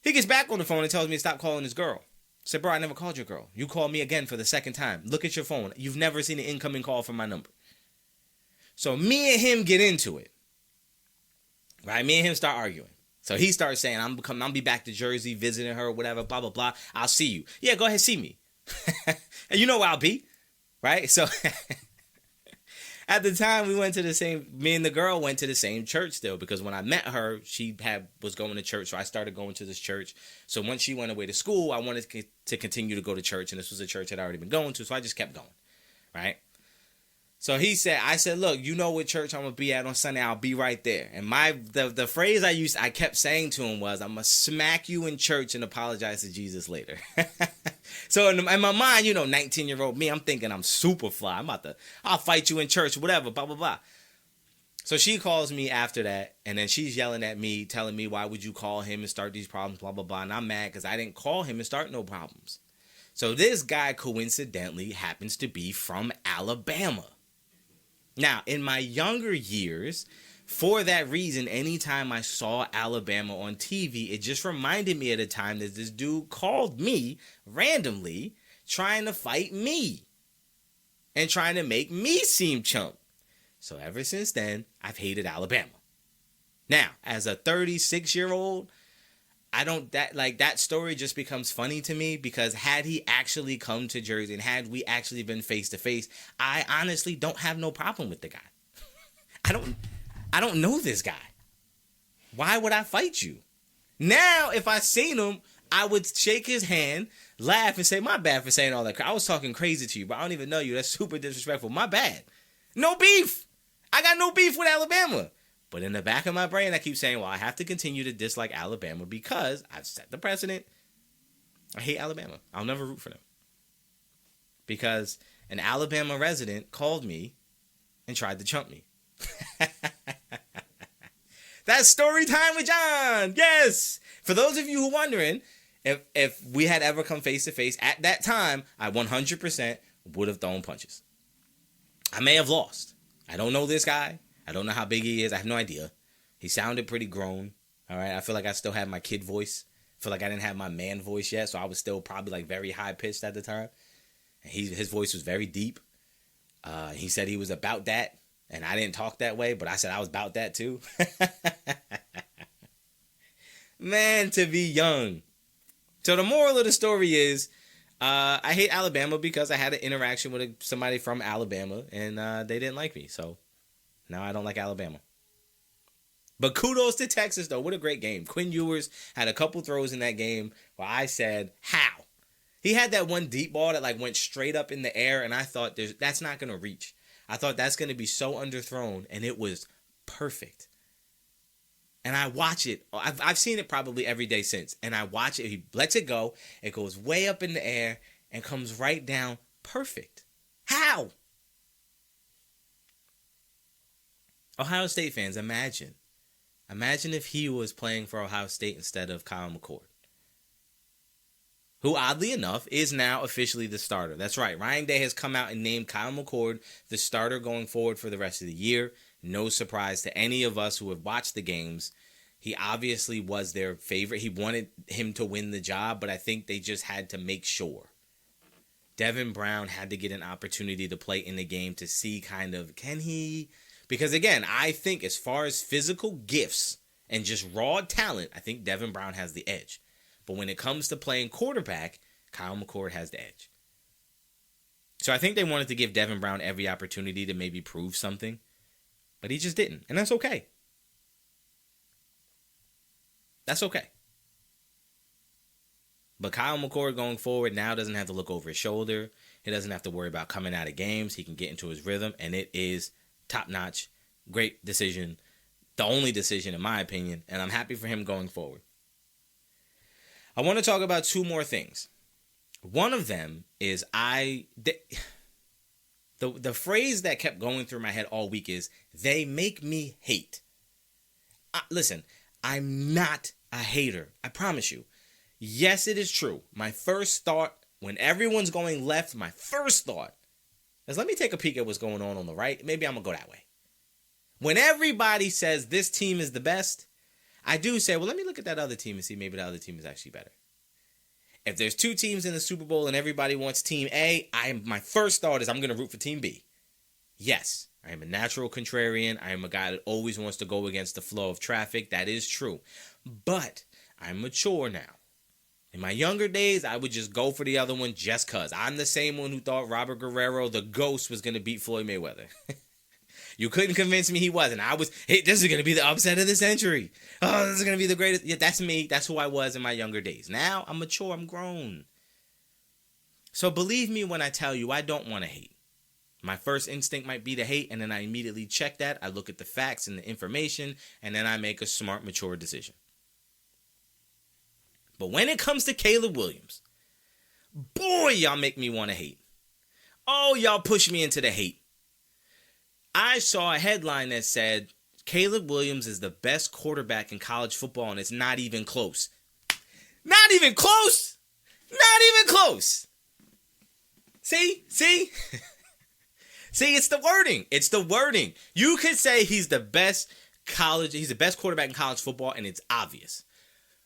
He gets back on the phone and tells me to stop calling his girl. I said, bro, I never called your girl. You called me again for the second time. Look at your phone. You've never seen an incoming call from my number. So me and him get into it. Right? Me and him start arguing. So he starts saying, I'll be back to Jersey visiting her, whatever, blah, blah, blah. I'll see you. Yeah, go ahead, see me. And you know where I'll be. Right? So at the time, me and the girl went to the same church still, because when I met her, she was going to church, so I started going to this church. So once she went away to school, I wanted to continue to go to church, and this was a church I'd already been going to, so I just kept going, right? So I said, look, you know what church I'm going to be at on Sunday, I'll be right there. And the phrase I kept saying to him was, I'm going to smack you in church and apologize to Jesus later. So in my mind, you know, 19-year-old me, I'm thinking I'm super fly. I'll fight you in church, whatever, blah, blah, blah. So she calls me after that, and then she's yelling at me, telling me, why would you call him and start these problems, blah, blah, blah. And I'm mad because I didn't call him and start no problems. So this guy coincidentally happens to be from Alabama. Now, in my younger years, for that reason, anytime I saw Alabama on TV, it just reminded me of the time that this dude called me randomly trying to fight me and trying to make me seem chump. So ever since then, I've hated Alabama. Now, as a 36-year-old, that story just becomes funny to me, because had he actually come to Jersey and had we actually been face to face, I honestly don't have no problem with the guy. I don't know this guy. Why would I fight you? Now, if I seen him, I would shake his hand, laugh, and say, my bad for saying all that. I was talking crazy to you, but I don't even know you. That's super disrespectful. My bad. No beef. I got no beef with Alabama. But in the back of my brain, I keep saying, well, I have to continue to dislike Alabama because I've set the precedent. I hate Alabama. I'll never root for them. Because an Alabama resident called me and tried to chump me. That's story time with John. Yes. For those of you who are wondering, if we had ever come face to face at that time, I 100% would have thrown punches. I may have lost. I don't know this guy. I don't know how big he is. I have no idea. He sounded pretty grown. All right. I feel like I still had my kid voice. I feel like I didn't have my man voice yet. So I was still probably like very high pitched at the time. And his voice was very deep. He said he was about that. And I didn't talk that way, but I said I was about that too. Man, to be young. So the moral of the story is, I hate Alabama because I had an interaction with somebody from Alabama, and they didn't like me. So now I don't like Alabama. But kudos to Texas, though. What a great game. Quinn Ewers had a couple throws in that game where I said, how? He had that one deep ball that went straight up in the air, and I thought that's not going to reach. I thought that's going to be so underthrown, and it was perfect. And I watch it. I've seen it probably every day since. And I watch it. He lets it go. It goes way up in the air and comes right down perfect. How? Ohio State fans, imagine. Imagine if he was playing for Ohio State instead of Kyle McCord, who oddly enough is now officially the starter. That's right. Ryan Day has come out and named Kyle McCord the starter going forward for the rest of the year. No surprise to any of us who have watched the games. He obviously was their favorite. He wanted him to win the job, but I think they just had to make sure. Devin Brown had to get an opportunity to play in the game to see can he? Because again, I think as far as physical gifts and just raw talent, I think Devin Brown has the edge. But when it comes to playing quarterback, Kyle McCord has the edge. So I think they wanted to give Devin Brown every opportunity to maybe prove something. But he just didn't. And that's okay. That's okay. But Kyle McCord going forward now doesn't have to look over his shoulder. He doesn't have to worry about coming out of games. He can get into his rhythm. And it is top-notch. Great decision. The only decision in my opinion. And I'm happy for him going forward. I want to talk about two more things. One of them is the phrase that kept going through my head all week is, they make me hate. Listen, I'm not a hater. I promise you. Yes, it is true. My first thought, when everyone's going left, my first thought is, let me take a peek at what's going on the right. Maybe I'm going to go that way. When everybody says this team is the best, I do say, well, let me look at that other team and see maybe the other team is actually better. If there's two teams in the Super Bowl and everybody wants Team A, my first thought is I'm going to root for Team B. Yes, I am a natural contrarian. I am a guy that always wants to go against the flow of traffic. That is true. But I'm mature now. In my younger days, I would just go for the other one just because. I'm the same one who thought Robert Guerrero, the GOAT, was going to beat Floyd Mayweather. You couldn't convince me he wasn't. Hey, this is going to be the upset of the century. Oh, this is going to be the greatest. Yeah, that's me. That's who I was in my younger days. Now, I'm mature. I'm grown. So believe me when I tell you, I don't want to hate. My first instinct might be to hate, and then I immediately check that. I look at the facts and the information, and then I make a smart, mature decision. But when it comes to Caleb Williams, boy, y'all make me want to hate. Oh, y'all push me into the hate. I saw a headline that said, Caleb Williams is the best quarterback in college football, and it's not even close. Not even close? Not even close. See? See, it's the wording. It's the wording. You could say he's the best quarterback in college football, and it's obvious.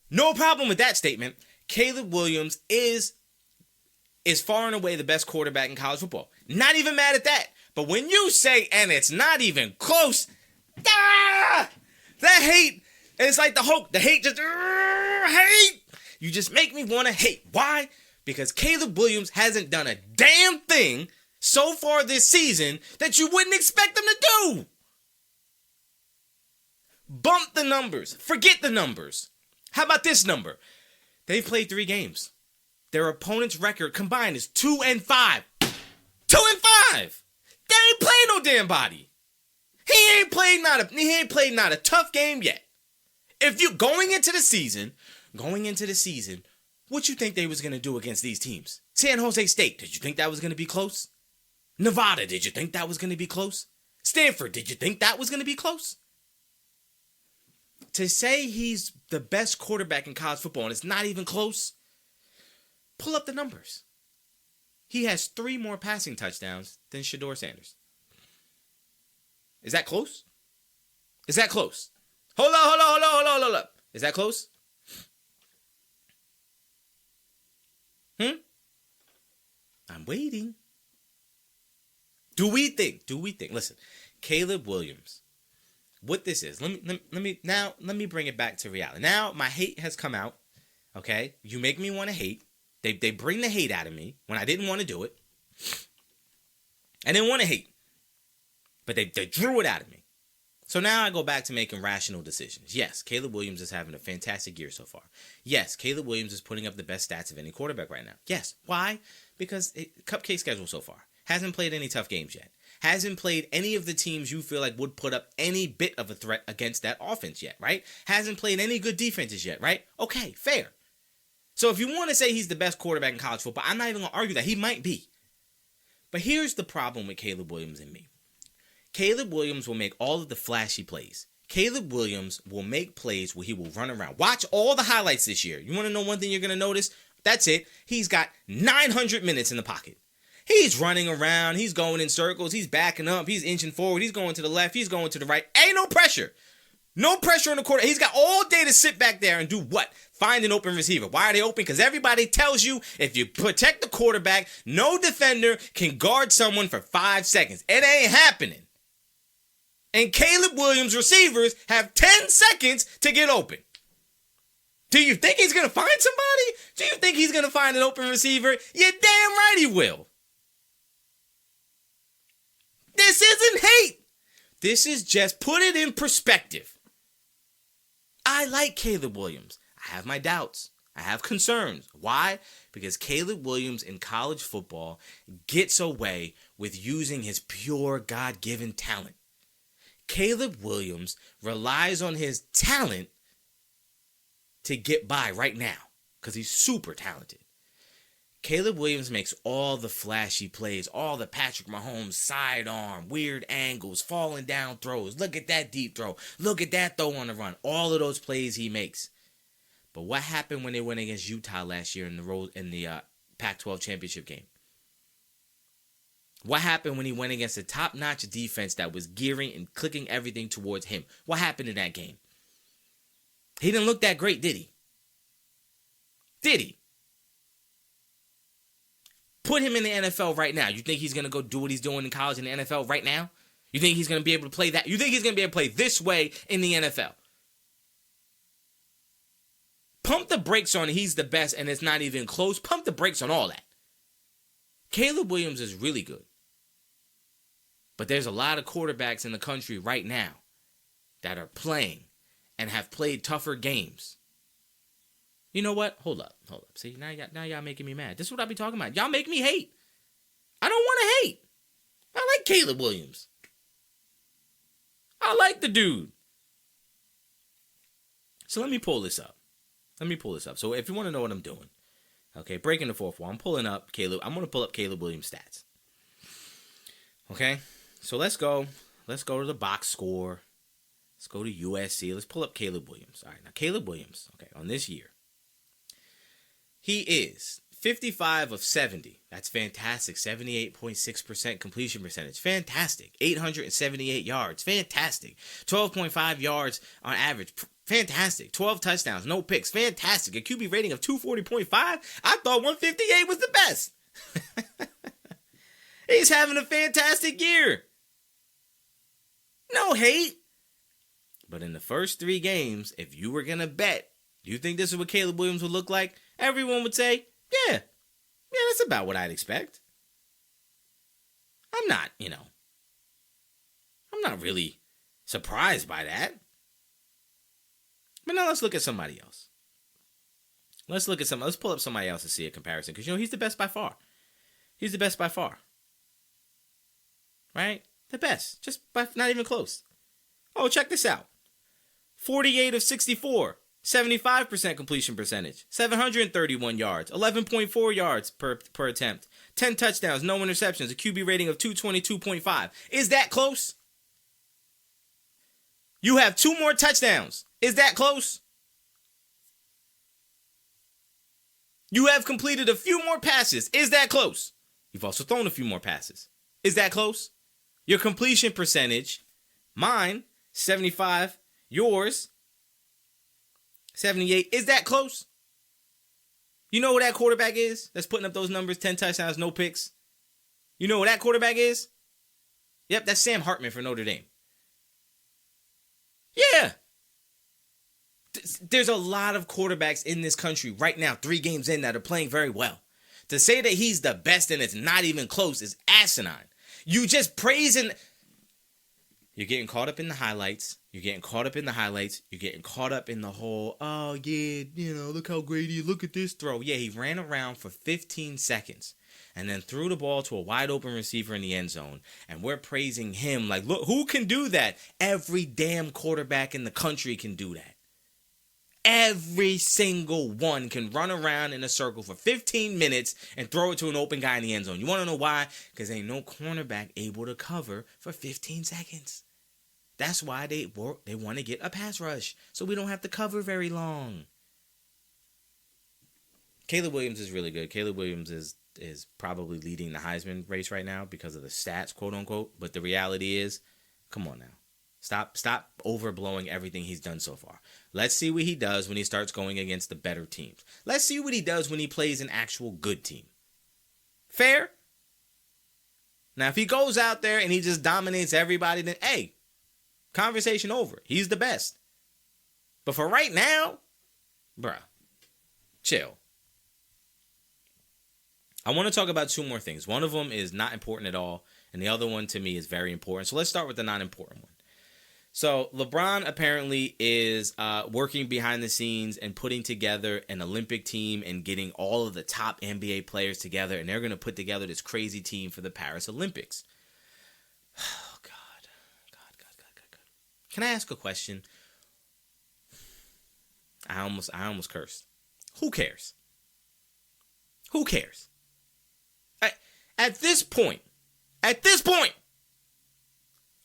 No problem with that statement. Caleb Williams is far and away the best quarterback in college football. Not even mad at that. But when you say, and it's not even close, that hate, it's like the hate just, hate. You just make me want to hate. Why? Because Caleb Williams hasn't done a damn thing so far this season that you wouldn't expect him to do. Bump the numbers. Forget the numbers. How about this number? They've played 3 games. Their opponent's record combined is 2-5. 2-5. They ain't played no damn body. He ain't played not a tough game yet. If you going into the season, what you think they was gonna do against these teams? San Jose State, did you think that was gonna be close? Nevada, did you think that was gonna be close? Stanford, did you think that was gonna be close? To say he's the best quarterback in college football and it's not even close, pull up the numbers. He has 3 more passing touchdowns than Shedeur Sanders. Is that close? Is that close? Hold up. Is that close? I'm waiting. Do we think? Listen, Caleb Williams what this is. Let me bring it back to reality. Now my hate has come out. Okay, you make me want to hate. They bring the hate out of me when I didn't want to do it. I didn't want to hate, but they drew it out of me. So now I go back to making rational decisions. Yes, Caleb Williams is having a fantastic year so far. Yes, Caleb Williams is putting up the best stats of any quarterback right now. Yes. Why? Because cupcake schedule so far. Hasn't played any tough games yet. Hasn't played any of the teams you feel like would put up any bit of a threat against that offense yet, right? Hasn't played any good defenses yet, right? Okay, fair. So if you want to say he's the best quarterback in college football, I'm not even going to argue that. He might be. But here's the problem with Caleb Williams and me. Caleb Williams will make all of the flashy plays. Caleb Williams will make plays where he will run around. Watch all the highlights this year. You want to know one thing you're going to notice? That's it. He's got 900 minutes in the pocket. He's running around. He's going in circles. He's backing up. He's inching forward. He's going to the left. He's going to the right. Ain't no pressure. No pressure on the quarter. He's got all day to sit back there and do what? Find an open receiver. Why are they open? Because everybody tells you if you protect the quarterback, no defender can guard someone for 5 seconds. It ain't happening. And Caleb Williams receivers have 10 seconds to get open. Do you think he's going to find somebody? Do you think he's going to find an open receiver? You're damn right he will. This isn't hate. This is just put it in perspective. I like Caleb Williams. I have my doubts. I have concerns. Why? Because Caleb Williams in college football gets away with using his pure God-given talent. Caleb Williams relies on his talent to get by right now because he's super talented. Caleb Williams makes all the flashy plays, all the Patrick Mahomes sidearm, weird angles, falling down throws. Look at that deep throw. Look at that throw on the run. All of those plays he makes. But what happened when they went against Utah last year in the Pac-12 championship game? What happened when he went against a top-notch defense that was gearing and clicking everything towards him? What happened in that game? He didn't look that great, did he? Did he? Put him in the NFL right now. You think he's going to go do what he's doing in college in the NFL right now? You think he's going to be able to play that? You think he's going to be able to play this way in the NFL? Pump the brakes on he's the best and it's not even close. Pump the brakes on all that. Caleb Williams is really good. But there's a lot of quarterbacks in the country right now that are playing and have played tougher games. You know what? Hold up. See, now y'all making me mad. This is what I be talking about. Y'all make me hate. I don't want to hate. I like Caleb Williams. I like the dude. So let me pull this up. So if you want to know what I'm doing, okay, breaking the fourth wall, I'm pulling up Caleb. I'm going to pull up Caleb Williams stats. Okay, so let's go to the box score. Let's go to USC. Let's pull up Caleb Williams. All right, now Caleb Williams, okay, on this year, he is 55 of 70. That's fantastic. 78.6% completion percentage. Fantastic. 878 yards. Fantastic. 12.5 yards on average. Fantastic. 12 touchdowns. No picks. Fantastic. A QB rating of 240.5. I thought 158 was the best. He's having a fantastic year. No hate. But in the first 3 games, if you were going to bet, do you think this is what Caleb Williams would look like? Everyone would say, yeah, that's about what I'd expect. I'm not really surprised by that. But now let's look at somebody else. Let's pull up somebody else to see a comparison. Because, he's the best by far. He's the best by far. Right? The best. Not even close. Oh, check this out. 48 of 64. 75% completion percentage. 731 yards. 11.4 yards per attempt. 10 touchdowns. No interceptions. A QB rating of 222.5. Is that close? You have 2 more touchdowns. Is that close? You have completed a few more passes. Is that close? You've also thrown a few more passes. Is that close? Your completion percentage, mine, 75. Yours, 78. Is that close? You know who that quarterback is that's putting up those numbers? 10 touchdowns, no picks. You know who that quarterback is? Yep, that's Sam Hartman for Notre Dame. there's a lot of quarterbacks in this country right now, 3 games in, that are playing very well. To say that he's the best and it's not even close is asinine. You just praising. You're getting caught up in the highlights. You're getting caught up in the whole, oh, yeah, look how great he is. Look at this throw. Yeah, he ran around for 15 seconds and then threw the ball to a wide open receiver in the end zone. And we're praising him like, look, who can do that? Every damn quarterback in the country can do that. Every single one can run around in a circle for 15 minutes and throw it to an open guy in the end zone. You want to know why? Because ain't no cornerback able to cover for 15 seconds. That's why they want to get a pass rush, so we don't have to cover very long. Caleb Williams is really good. Caleb Williams is probably leading the Heisman race right now because of the stats, quote unquote. But the reality is, come on now. Stop overblowing everything he's done so far. Let's see what he does when he starts going against the better teams. Let's see what he does when he plays an actual good team. Fair? Now, if he goes out there and he just dominates everybody, then, hey, conversation over. He's the best. But for right now, bruh, chill. I want to talk about 2 more things. One of them is not important at all, and the other one to me is very important. So let's start with the not important one. So LeBron apparently is working behind the scenes and putting together an Olympic team and getting all of the top NBA players together, and they're going to put together this crazy team for the Paris Olympics. Oh, God. Can I ask a question? I almost cursed. Who cares? Who cares? At this point,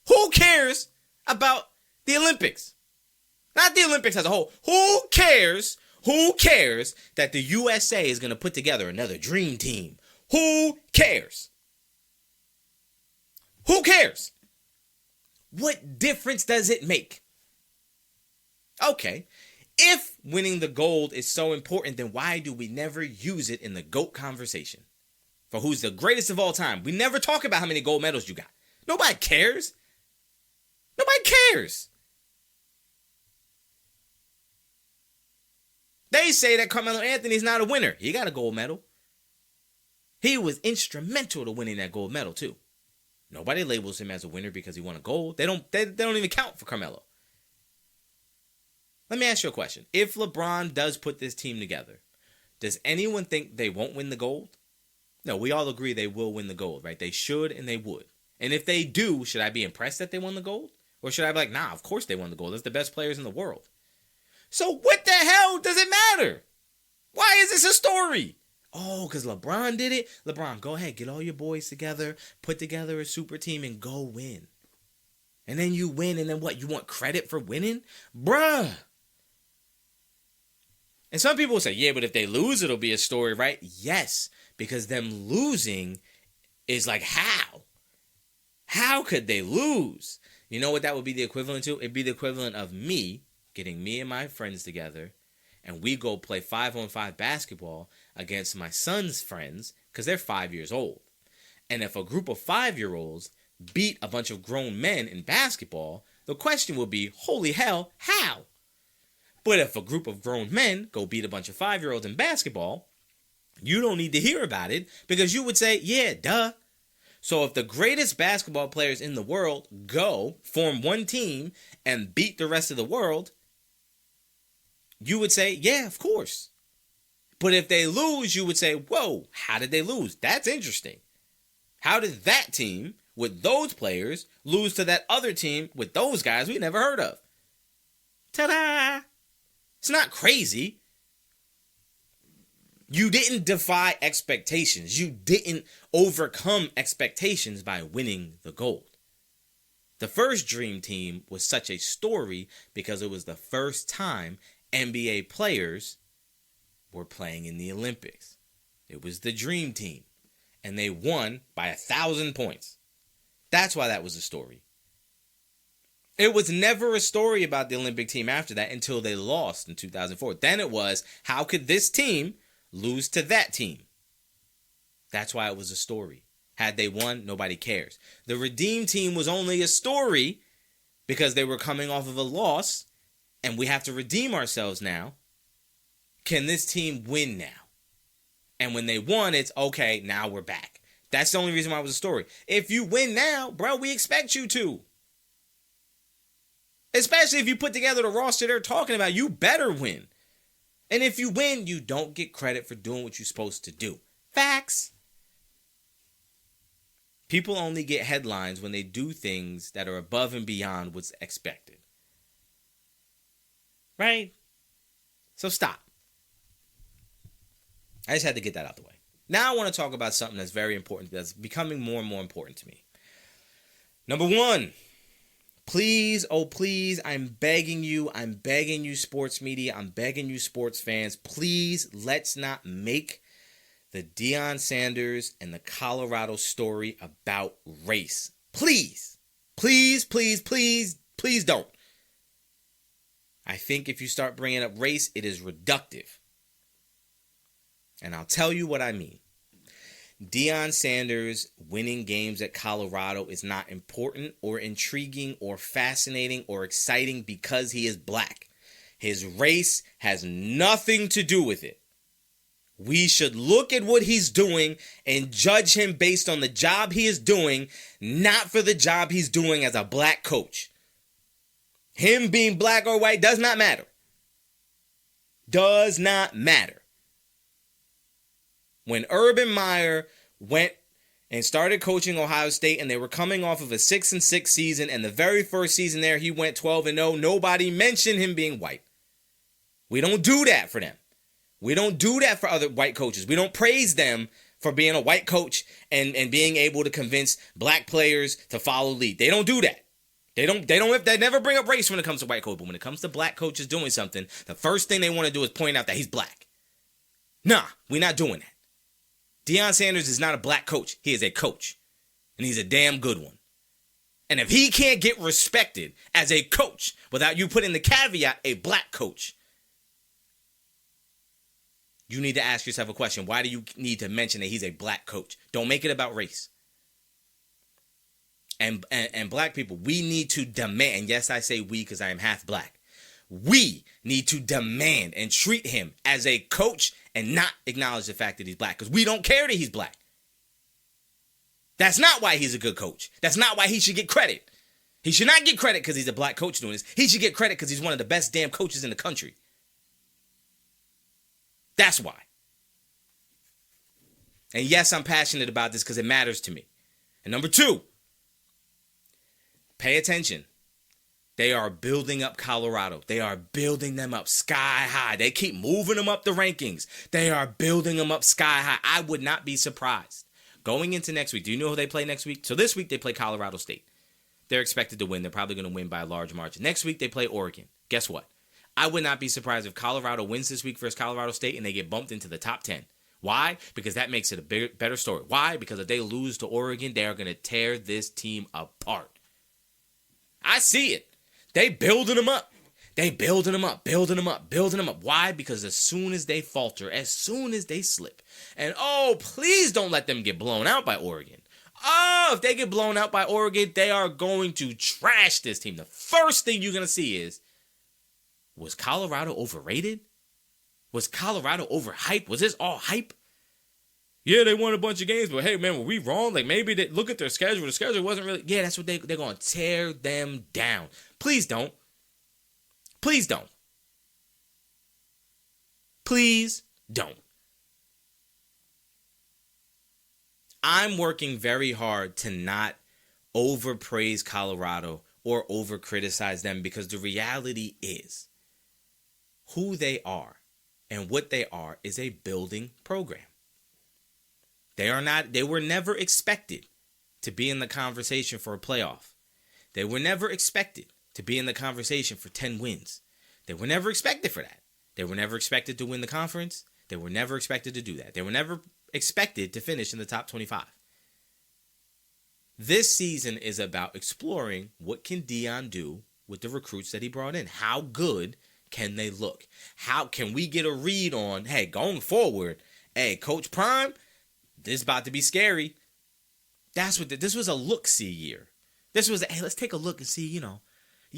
who cares about the Olympics? Not the Olympics as a whole. Who cares? Who cares that the USA is going to put together another dream team? Who cares? Who cares? What difference does it make? Okay, if winning the gold is so important, then why do we never use it in the GOAT conversation? For who's the greatest of all time? We never talk about how many gold medals you got. Nobody cares. Nobody cares. They say that Carmelo Anthony's not a winner. He got a gold medal. He was instrumental to winning that gold medal too. Nobody labels him as a winner because he won a gold. They don't even count for Carmelo. Let me ask you a question. If LeBron does put this team together, does anyone think they won't win the gold? No, we all agree they will win the gold, right? They should and they would. And if they do, should I be impressed that they won the gold? Or should I be like, nah, of course they won the gold. That's the best players in the world. So what the hell does it matter? Why is this a story? Oh, because LeBron did it? LeBron, go ahead. Get all your boys together. Put together a super team and go win. And then you win. And then what? You want credit for winning? Bruh. And some people will say, yeah, but if they lose, it'll be a story, right? Yes, because them losing is like, how? How could they lose? You know what that would be the equivalent to? It'd be the equivalent of me getting me and my friends together, and we go play 5-on-5 basketball against my son's friends because they're 5 years old. And if a group of 5-year-olds beat a bunch of grown men in basketball, the question will be, holy hell, how? But if a group of grown men go beat a bunch of 5-year-olds in basketball, you don't need to hear about it because you would say, yeah, duh. So if the greatest basketball players in the world go form one team and beat the rest of the world, you would say, yeah, of course. But if they lose, you would say, whoa, how did they lose? That's interesting. How did that team with those players lose to that other team with those guys we never heard of? Ta-da! It's not crazy. You didn't defy expectations. You didn't overcome expectations by winning the gold. The first Dream Team was such a story because it was the first time NBA players were playing in the Olympics. It was the Dream Team, and they won by 1,000 points. That's why that was a story. It was never a story about the Olympic team after that until they lost in 2004. Then it was, how could this team lose to that team? That's why it was a story. Had they won, nobody cares. The Redeem Team was only a story because they were coming off of a loss, and we have to redeem ourselves now. Can this team win now? And when they won, it's okay, now we're back. That's the only reason why it was a story. If you win now, bro, we expect you to. Especially if you put together the roster they're talking about, you better win. And if you win, you don't get credit for doing what you're supposed to do. Facts. People only get headlines when they do things that are above and beyond what's expected. Right? So stop. I just had to get that out the way. Now I want to talk about something that's very important, that's becoming more and more important to me. Number one, please, oh please, I'm begging you, sports media, I'm begging you, sports fans, please, let's not make the Deion Sanders and the Colorado story about race. Please, please, please, please, please don't. I think if you start bringing up race, it is reductive. And I'll tell you what I mean. Deion Sanders winning games at Colorado is not important or intriguing or fascinating or exciting because he is black. His race has nothing to do with it. We should look at what he's doing and judge him based on the job he is doing, not for the job he's doing as a black coach. Him being black or white does not matter. Does not matter. When Urban Meyer went and started coaching Ohio State and they were coming off of a 6-6 season, and the very first season there he went 12-0, nobody mentioned him being white. We don't do that for them. We don't do that for other white coaches. We don't praise them for being a white coach and being able to convince black players to follow lead. They don't do that. They never bring up race when it comes to white coach, but when it comes to black coaches doing something, the first thing they want to do is point out that he's black. Nah, we're not doing that. Deion Sanders is not a black coach. He is a coach. And he's a damn good one. And if he can't get respected as a coach without you putting the caveat, a black coach, you need to ask yourself a question. Why do you need to mention that he's a black coach? Don't make it about race. And black people, we need to demand, and yes, I say we because I am half black. We need to demand and treat him as a coach and not acknowledge the fact that he's black, because we don't care that he's black. That's not why he's a good coach. That's not why he should get credit. He should not get credit because he's a black coach doing this. He should get credit because he's one of the best damn coaches in the country. That's why. And yes, I'm passionate about this because it matters to me. And number two, pay attention. They are building up Colorado. They are building them up sky high. They keep moving them up the rankings. They are building them up sky high. I would not be surprised. Going into next week, do you know who they play next week? So this week they play Colorado State. They're expected to win. They're probably going to win by a large margin. Next week they play Oregon. Guess what? I would not be surprised if Colorado wins this week versus Colorado State and they get bumped into the top 10. Why? Because that makes it a better story. Why? Because if they lose to Oregon, they are going to tear this team apart. I see it. They building them up. They building them up. Why? Because as soon as they falter, as soon as they slip, and please don't let them get blown out by Oregon. If they get blown out by Oregon, they are going to trash this team. The first thing you're going to see is, was Colorado overrated? Was Colorado overhyped? Was this all hype? Yeah, they won a bunch of games, but hey, man, were we wrong? Like, maybe they look at their schedule. The schedule wasn't really... Yeah, that's what they're going to tear them down. Please don't. Please don't. Please don't. I'm working very hard to not overpraise Colorado or over-criticize them, because the reality is who they are and what they are is a building program. They were never expected to be in the conversation for a playoff. They were never expected to be in the conversation for 10 wins. They were never expected for that. They were never expected to win the conference. They were never expected to do that. They were never expected to finish in the top 25. This season is about exploring what can Deion do with the recruits that he brought in. How good can they look? How can we get a read on, hey, going forward, hey, Coach Prime, this is about to be scary. That's what this was, a look-see year. This was, hey, let's take a look and see,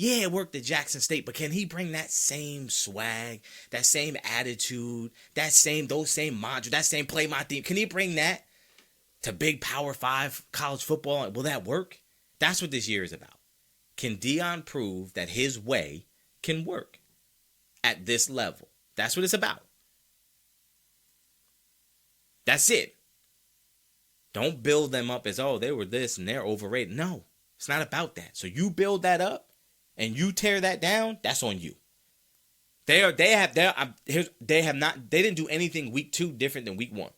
Yeah, it worked at Jackson State, but can he bring that same swag, that same attitude, those same modules, that same play my theme? Can he bring that to big Power 5 college football? Will that work? That's what this year is about. Can Deion prove that his way can work at this level? That's what it's about. That's it. Don't build them up as, oh, they were this and they're overrated. No, it's not about that. So you build that up and you tear that down, that's on you. They didn't do anything week 2 different than week 1.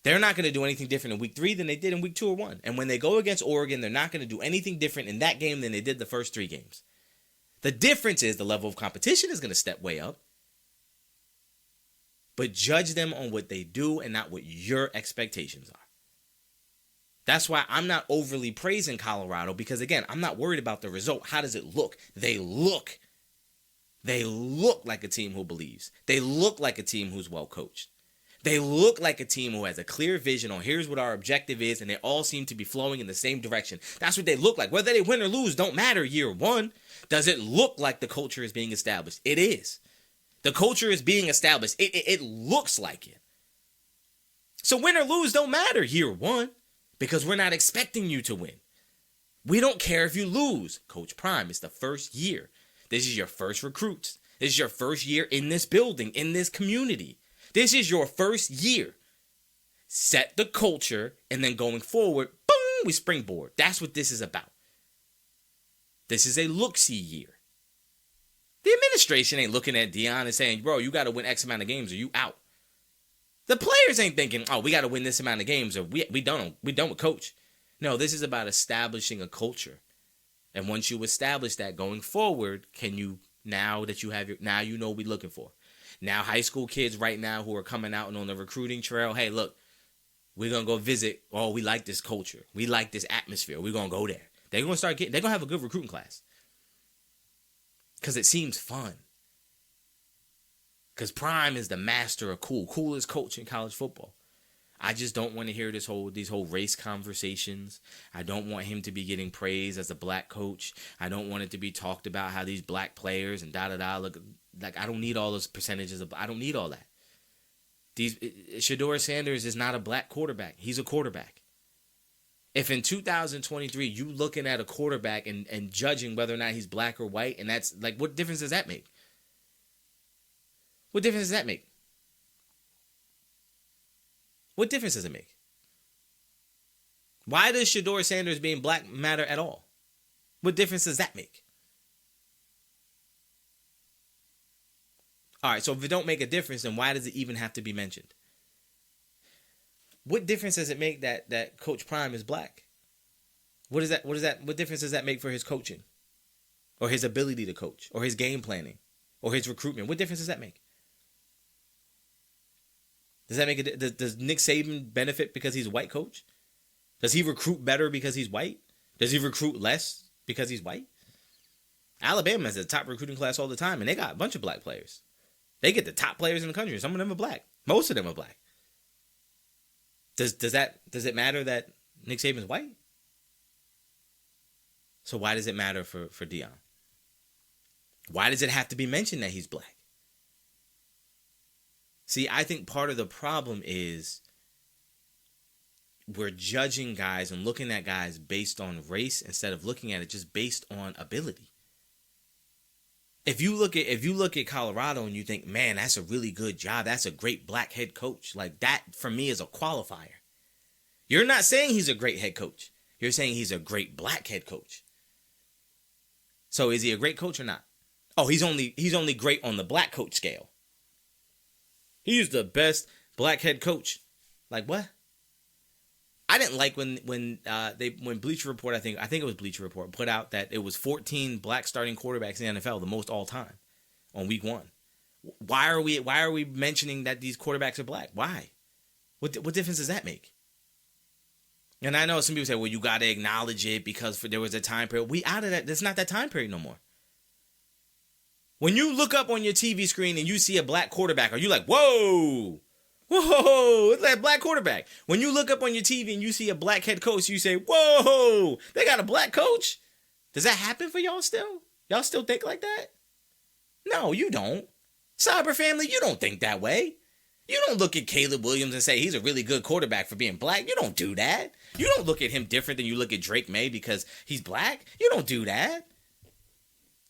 They're not going to do anything different in week 3 than they did in week 2 or 1. And when they go against Oregon, they're not going to do anything different in that game than they did the first 3 games. The difference is the level of competition is going to step way up. But judge them on what they do and not what your expectations are. That's why I'm not overly praising Colorado because, again, I'm not worried about the result. How does it look? They look like a team who believes. They look like a team who's well coached. They look like a team who has a clear vision on here's what our objective is, and they all seem to be flowing in the same direction. That's what they look like. Whether they win or lose don't matter year 1. Does it look like the culture is being established? It is. The culture is being established. It looks like it. So win or lose don't matter year 1 because we're not expecting you to win. We don't care if you lose. Coach Prime, it's the first year. This is your first recruits. This is your first year in this building, in this community. This is your first year. Set the culture, and then going forward, boom, we springboard. That's what this is about. This is a look-see year. The administration ain't looking at Deion and saying, bro, you got to win X amount of games or you out. The players ain't thinking, oh, we got to win this amount of games or we done with coach. No, this is about establishing a culture. And once you establish that going forward, can you, now you know what we're looking for. Now high school kids right now who are coming out and on the recruiting trail, hey, look, we're going to go visit. Oh, we like this culture. We like this atmosphere. We're going to go there. They're going to have a good recruiting class. Because it seems fun. Because Prime is the master of coolest coach in college football. I just don't want to hear these whole race conversations. I don't want him to be getting praised as a black coach. I don't want it to be talked about how these black players and da-da-da look. Like, I don't need all those percentages. I don't need all that. Shedeur Sanders is not a black quarterback. He's a quarterback. If in 2023 you looking at a quarterback and judging whether or not he's black or white, and that's like, what difference does that make? What difference does that make? What difference does it make? Why does Shedeur Sanders being black matter at all? What difference does that make? All right, so if it don't make a difference, then why does it even have to be mentioned? What difference does it make that Coach Prime is black? What difference does that make for his coaching? Or his ability to coach? Or his game planning? Or his recruitment? What difference does that make? Does that make does Nick Saban benefit because he's a white coach? Does he recruit better because he's white? Does he recruit less because he's white? Alabama has a top recruiting class all the time, and they got a bunch of black players. They get the top players in the country. Some of them are black. Most of them are black. Does it matter that Nick Saban's white? So why does it matter for Deion? Why does it have to be mentioned that he's black? See, I think part of the problem is we're judging guys and looking at guys based on race instead of looking at it just based on ability. If you look at Colorado and you think, man, that's a really good job. That's a great black head coach. Like, that for me is a qualifier. You're not saying he's a great head coach. You're saying he's a great black head coach. So is he a great coach or not? Oh, he's only great on the black coach scale. He's the best black head coach. Like, what? I didn't like when Bleacher Report, I think it was Bleacher Report, put out that it was 14 black starting quarterbacks in the NFL, the most all time, on week 1. Why are we mentioning that these quarterbacks are black? Why? What difference does that make? And I know some people say, well, you got to acknowledge it because there was a time period. We out of that. There's not that time period no more. When you look up on your TV screen and you see a black quarterback, are you like, whoa, it's that black quarterback? When you look up on your TV and you see a black head coach, you say, whoa, they got a black coach? Does that happen for y'all still? Y'all still think like that? No, you don't. S.I.B.R family, you don't think that way. You don't look at Caleb Williams and say he's a really good quarterback for being black. You don't do that. You don't look at him different than you look at Drake May because he's black. You don't do that.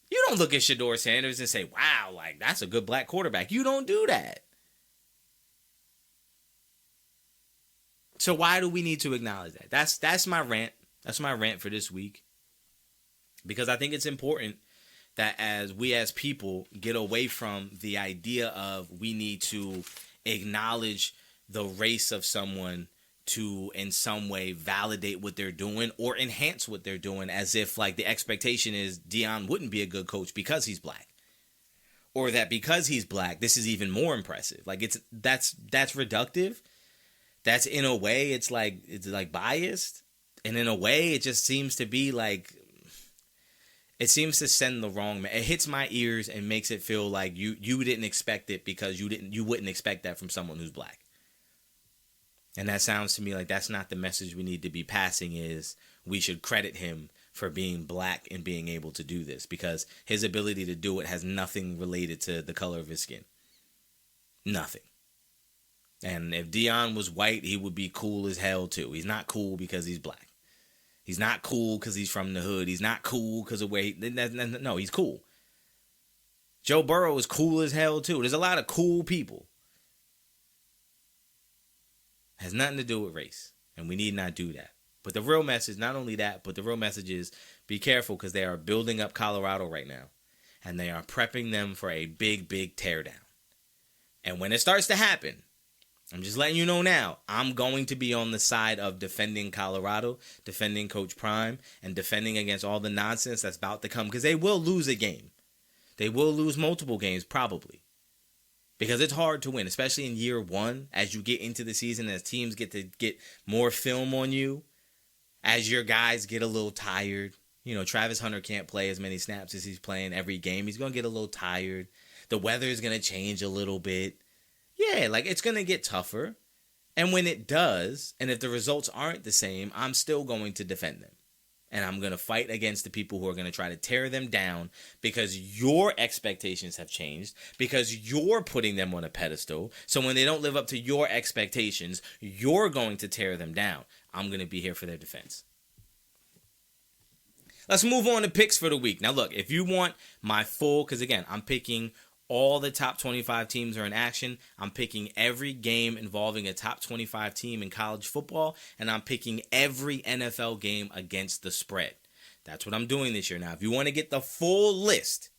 You don't look at Shedeur Sanders and say, wow, like that's a good black quarterback. You don't do that. So why do we need to acknowledge that? That's my rant. That's my rant for this week. Because I think it's important that as people get away from the idea of we need to acknowledge the race of someone to in some way validate what they're doing or enhance what they're doing, as if like the expectation is Deion wouldn't be a good coach because he's black, or that because he's black this is even more impressive. Like that's reductive. That's in a way it's like biased, and in a way it just seems to be like it seems to send the wrong. It hits my ears and makes it feel like you didn't expect it because you wouldn't expect that from someone who's black. And that sounds to me like that's not the message we need to be passing. Is we should credit him for being black and being able to do this, because his ability to do it has nothing related to the color of his skin. Nothing. And if Deion was white, he would be cool as hell too. He's not cool because he's black. He's not cool because he's from the hood. He's not cool because of where no, he's cool. Joe Burrow is cool as hell too. There's a lot of cool people. Has nothing to do with race, and we need not do that. But the real message, not only that, but the real message is be careful, because they are building up Colorado right now, and they are prepping them for a big, big teardown. And when it starts to happen, I'm just letting you know now, I'm going to be on the side of defending Colorado, defending Coach Prime, and defending against all the nonsense that's about to come, because they will lose a game. They will lose multiple games, probably. Because it's hard to win, especially in year one, as you get into the season, as teams get to get more film on you, as your guys get a little tired. You know, Travis Hunter can't play as many snaps as he's playing every game. He's going to get a little tired. The weather is going to change a little bit. Yeah, like it's going to get tougher. And when it does, and if the results aren't the same, I'm still going to defend them. And I'm going to fight against the people who are going to try to tear them down because your expectations have changed, because you're putting them on a pedestal. So when they don't live up to your expectations, you're going to tear them down. I'm going to be here for their defense. Let's move on to picks for the week. Now, look, if you want my full, because again, I'm picking all the top 25 teams are in action. I'm picking every game involving a top 25 team in college football, and I'm picking every NFL game against the spread. That's what I'm doing this year. Now, if you want to get the full list,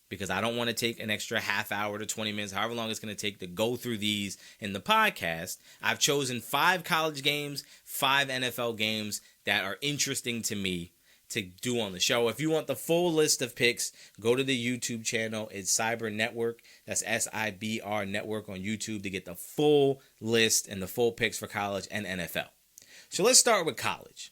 because I don't want to take an extra half hour to 20 minutes, however long it's going to take to go through these in the podcast, I've chosen 5 college games, 5 NFL games that are interesting to me to do on the show. If you want the full list of picks, go to the YouTube channel. It's S.I.B.R Network. That's S.I.B.R Network on YouTube to get the full list and the full picks for college and NFL. So let's start with college.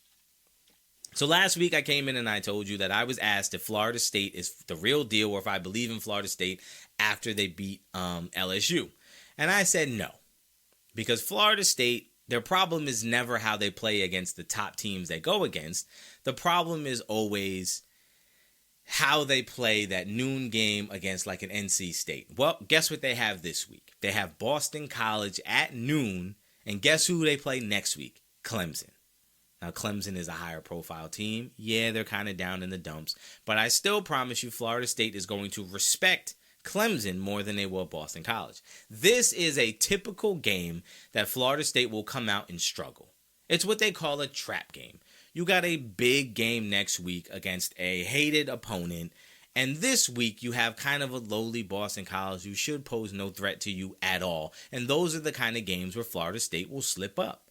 So last week I came in and I told you that I was asked if Florida State is the real deal or if I believe in Florida State after they beat LSU. And I said no, because Florida State, their problem is never how they play against the top teams they go against. The problem is always how they play that noon game against like an NC State. Well, guess what they have this week? They have Boston College at noon, and guess who they play next week? Clemson. Now, Clemson is a higher profile team. Yeah, they're kind of down in the dumps, but I still promise you Florida State is going to respect Clemson more than they will Boston College. This is a typical game that Florida State will come out and struggle. It's what they call a trap game. You got a big game next week against a hated opponent, and this week you have kind of a lowly Boston College who should pose no threat to you at all, and those are the kind of games where Florida State will slip up.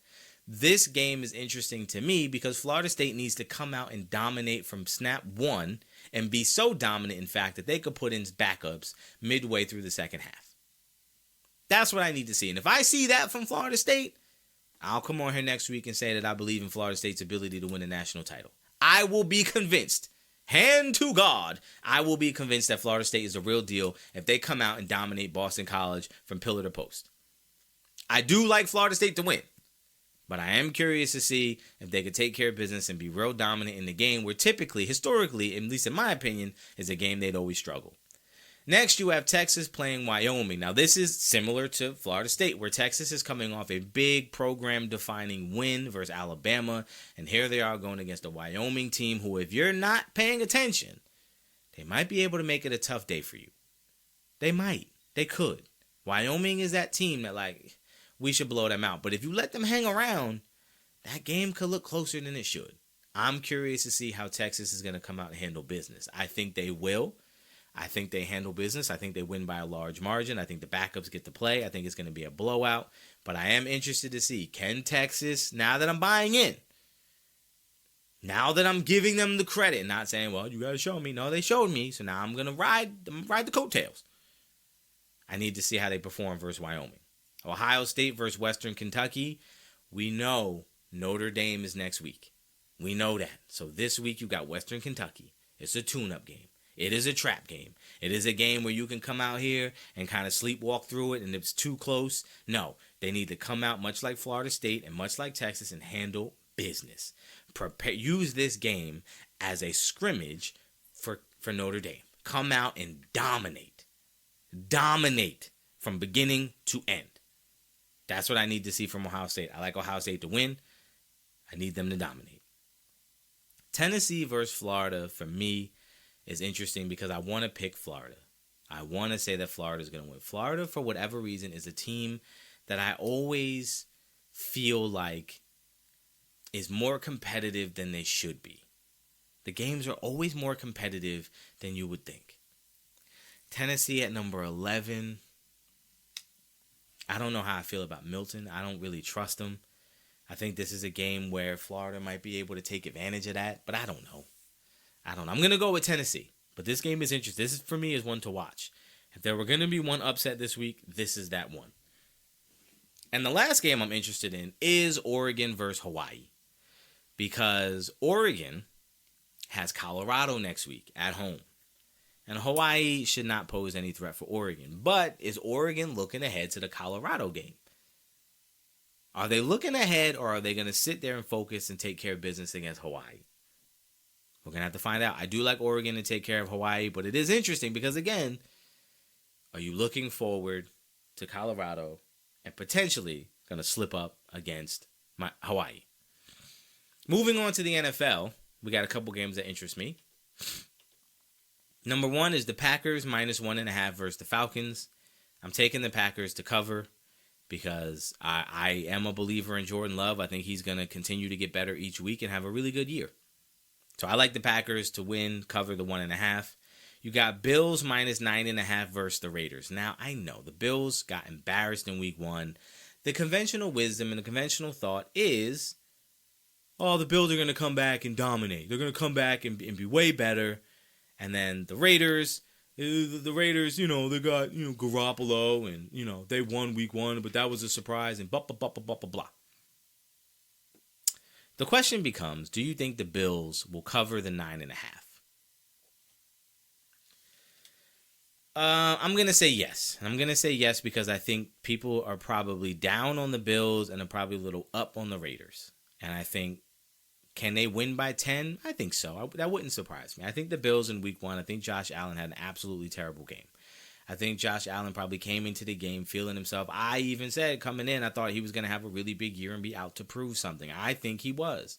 This game is interesting to me because Florida State needs to come out and dominate from snap one and be so dominant, in fact, that they could put in backups midway through the second half. That's what I need to see. And if I see that from Florida State, I'll come on here next week and say that I believe in Florida State's ability to win a national title. I will be convinced, hand to God, I will be convinced that Florida State is the real deal if they come out and dominate Boston College from pillar to post. I do like Florida State to win, But I am curious to see if they could take care of business and be real dominant in the game where typically, historically, at least in my opinion, is a game they'd always struggle. Next, you have Texas playing Wyoming. Now, this is similar to Florida State, where Texas is coming off a big program-defining win versus Alabama. And here they are going against a Wyoming team who, if you're not paying attention, they might be able to make it a tough day for you. They might. They could. Wyoming is that team that, we should blow them out. But if you let them hang around, that game could look closer than it should. I'm curious to see how Texas is going to come out and handle business. I think they will. I think they handle business. I think they win by a large margin. I think the backups get to play. I think it's going to be a blowout. But I am interested to see, can Texas, now that I'm buying in, now that I'm giving them the credit, not saying, well, you got to show me. No, they showed me, so now I'm going to ride the coattails. I need to see how they perform versus Wyoming. Ohio State versus Western Kentucky. We know Notre Dame is next week. We know that. So this week you got Western Kentucky. It's a tune-up game. It is a trap game. It is a game where you can come out here and kind of sleepwalk through it, and if it's too close, no. They need to come out much like Florida State and much like Texas and handle business. Use this game as a scrimmage for Notre Dame. Come out and dominate. Dominate from beginning to end. That's what I need to see from Ohio State. I like Ohio State to win. I need them to dominate. Tennessee versus Florida, for me, is interesting because I want to pick Florida. I want to say that Florida is going to win. Florida, for whatever reason, is a team that I always feel like is more competitive than they should be. The games are always more competitive than you would think. Tennessee at number 11. I don't know how I feel about Milton. I don't really trust him. I think this is a game where Florida might be able to take advantage of that, but I don't know. I'm going to go with Tennessee, but this game is interesting. This, for me, is one to watch. If there were going to be one upset this week, this is that one. And the last game I'm interested in is Oregon versus Hawaii, because Oregon has Colorado next week at home. And Hawaii should not pose any threat for Oregon. But is Oregon looking ahead to the Colorado game? Are they looking ahead, or are they going to sit there and focus and take care of business against Hawaii? We're going to have to find out. I do like Oregon to take care of Hawaii, but it is interesting because, again, are you looking forward to Colorado and potentially going to slip up against Hawaii? Moving on to the NFL, we got a couple games that interest me. Number one is the Packers -1.5 versus the Falcons. I'm taking the Packers to cover because I am a believer in Jordan Love. I think he's going to continue to get better each week and have a really good year. So I like the Packers to win, cover the 1.5. You got Bills -9.5 versus the Raiders. Now, I know the Bills got embarrassed in week 1. The conventional wisdom and the conventional thought is, oh, the Bills are going to come back and dominate. They're going to come back and be way better. And then the Raiders, they got, Garoppolo, and, they won week 1, but that was a surprise, and blah, blah, blah, blah, blah, blah. The question becomes, do you think the Bills will cover the 9.5? I'm going to say yes. And I'm going to say yes because I think people are probably down on the Bills and are probably a little up on the Raiders. And I think, can they win by 10? I think so. That wouldn't surprise me. I think the Bills in week 1, I think Josh Allen had an absolutely terrible game. I think Josh Allen probably came into the game feeling himself. I even said coming in, I thought he was going to have a really big year and be out to prove something. I think he was.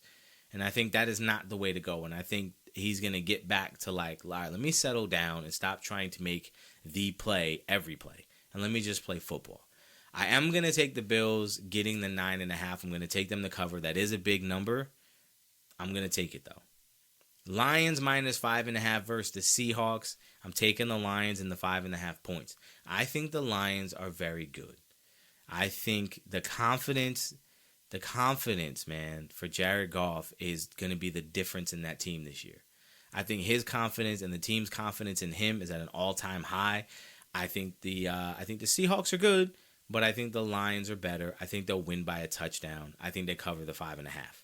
And I think that is not the way to go. And I think he's going to get back to all right, let me settle down and stop trying to make the play every play. And let me just play football. I am going to take the Bills getting the 9.5. I'm going to take them to cover. That is a big number. I'm going to take it, though. Lions -5.5 versus the Seahawks. I'm taking the Lions in the 5.5 points. I think the Lions are very good. I think the confidence, man, for Jared Goff is going to be the difference in that team this year. I think his confidence and the team's confidence in him is at an all-time high. I think the Seahawks are good, but I think the Lions are better. I think they'll win by a touchdown. I think they cover the 5.5.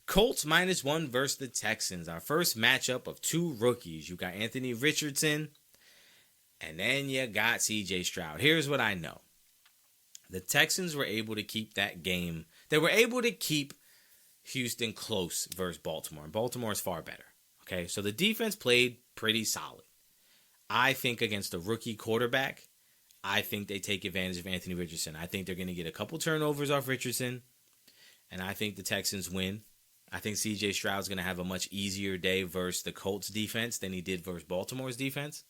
Colts -1 versus the Texans. Our first matchup of 2 rookies. You got Anthony Richardson, and then you got C.J. Stroud. Here's what I know. The Texans were able to keep that game They were able to keep Houston close versus Baltimore. And Baltimore is far better. Okay, so the defense played pretty solid. I think against a rookie quarterback, I think they take advantage of Anthony Richardson. I think they're going to get a couple turnovers off Richardson, and I think the Texans win. I think C.J. Stroud's going to have a much easier day versus the Colts defense than he did versus Baltimore's defense.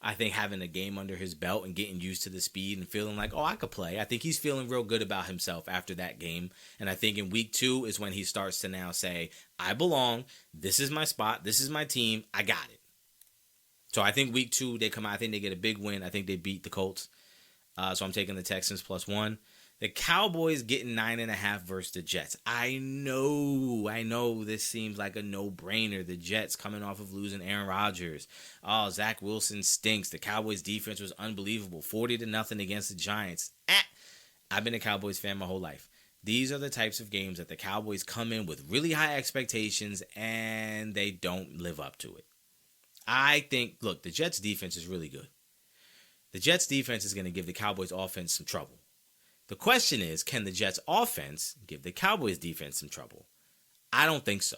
I think having a game under his belt and getting used to the speed and feeling like, I could play. I think he's feeling real good about himself after that game. And I think in week 2 is when he starts to now say, I belong. This is my spot. This is my team. I got it. So I think week 2, they come out. I think they get a big win. I think they beat the Colts. So I'm taking the Texans +1. The Cowboys getting 9.5 versus the Jets. I know this seems like a no-brainer. The Jets coming off of losing Aaron Rodgers. Oh, Zach Wilson stinks. The Cowboys defense was unbelievable. 40-0 against the Giants. I've been a Cowboys fan my whole life. These are the types of games that the Cowboys come in with really high expectations and they don't live up to it. I think, look, the Jets defense is really good. The Jets defense is going to give the Cowboys offense some trouble. The question is, can the Jets offense give the Cowboys defense some trouble? I don't think so.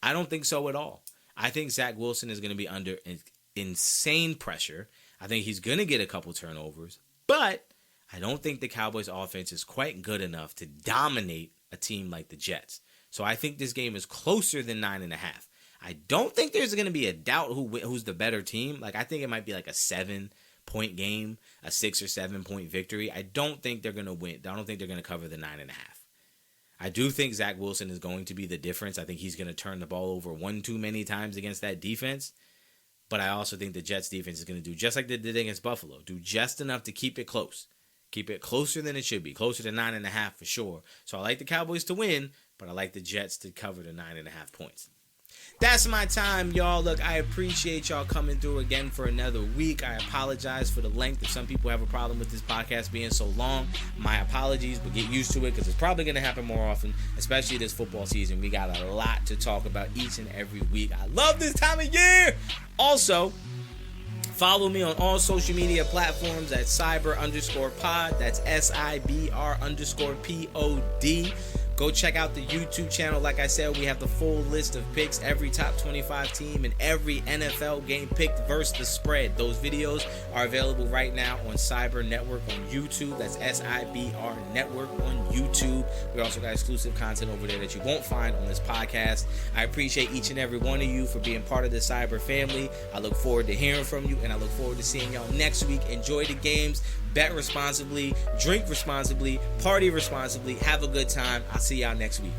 I don't think so at all. I think Zach Wilson is going to be under insane pressure. I think he's going to get a couple turnovers, but I don't think the Cowboys offense is quite good enough to dominate a team like the Jets. So I think this game is closer than 9.5. I don't think there's going to be a doubt who's the better team. I think it might be like a 7-point game, a 6 or 7-point victory. I don't think they're going to win. I don't think they're going to cover the 9.5. I do think Zach Wilson is going to be the difference. I think he's going to turn the ball over one too many times against that defense. But I also think the Jets defense is going to do just like they did against Buffalo. Do just enough to keep it close. Keep it closer than it should be. Closer to 9.5 for sure. So I like the Cowboys to win, but I like the Jets to cover the 9.5 points. That's my time, y'all. Look, I appreciate y'all coming through again for another week. I apologize for the length. If some people have a problem with this podcast being so long, my apologies, but get used to it because it's probably going to happen more often, especially this football season. We got a lot to talk about each and every week. I love this time of year. Also, follow me on all social media platforms at S.I.B.R_pod. That's S.I.B.R_POD. Go check out the YouTube channel. Like I said, we have the full list of picks, every top 25 team and every NFL game picked versus the spread. Those videos are available right now on S.I.B.R Network on YouTube. That's S.I.B.R Network on YouTube. We also got exclusive content over there that you won't find on this podcast. I appreciate each and every one of you for being part of the S.I.B.R family. I look forward to hearing from you, and I look forward to seeing y'all next week. Enjoy the games. Bet responsibly, drink responsibly, party responsibly, have a good time. I'll see y'all next week.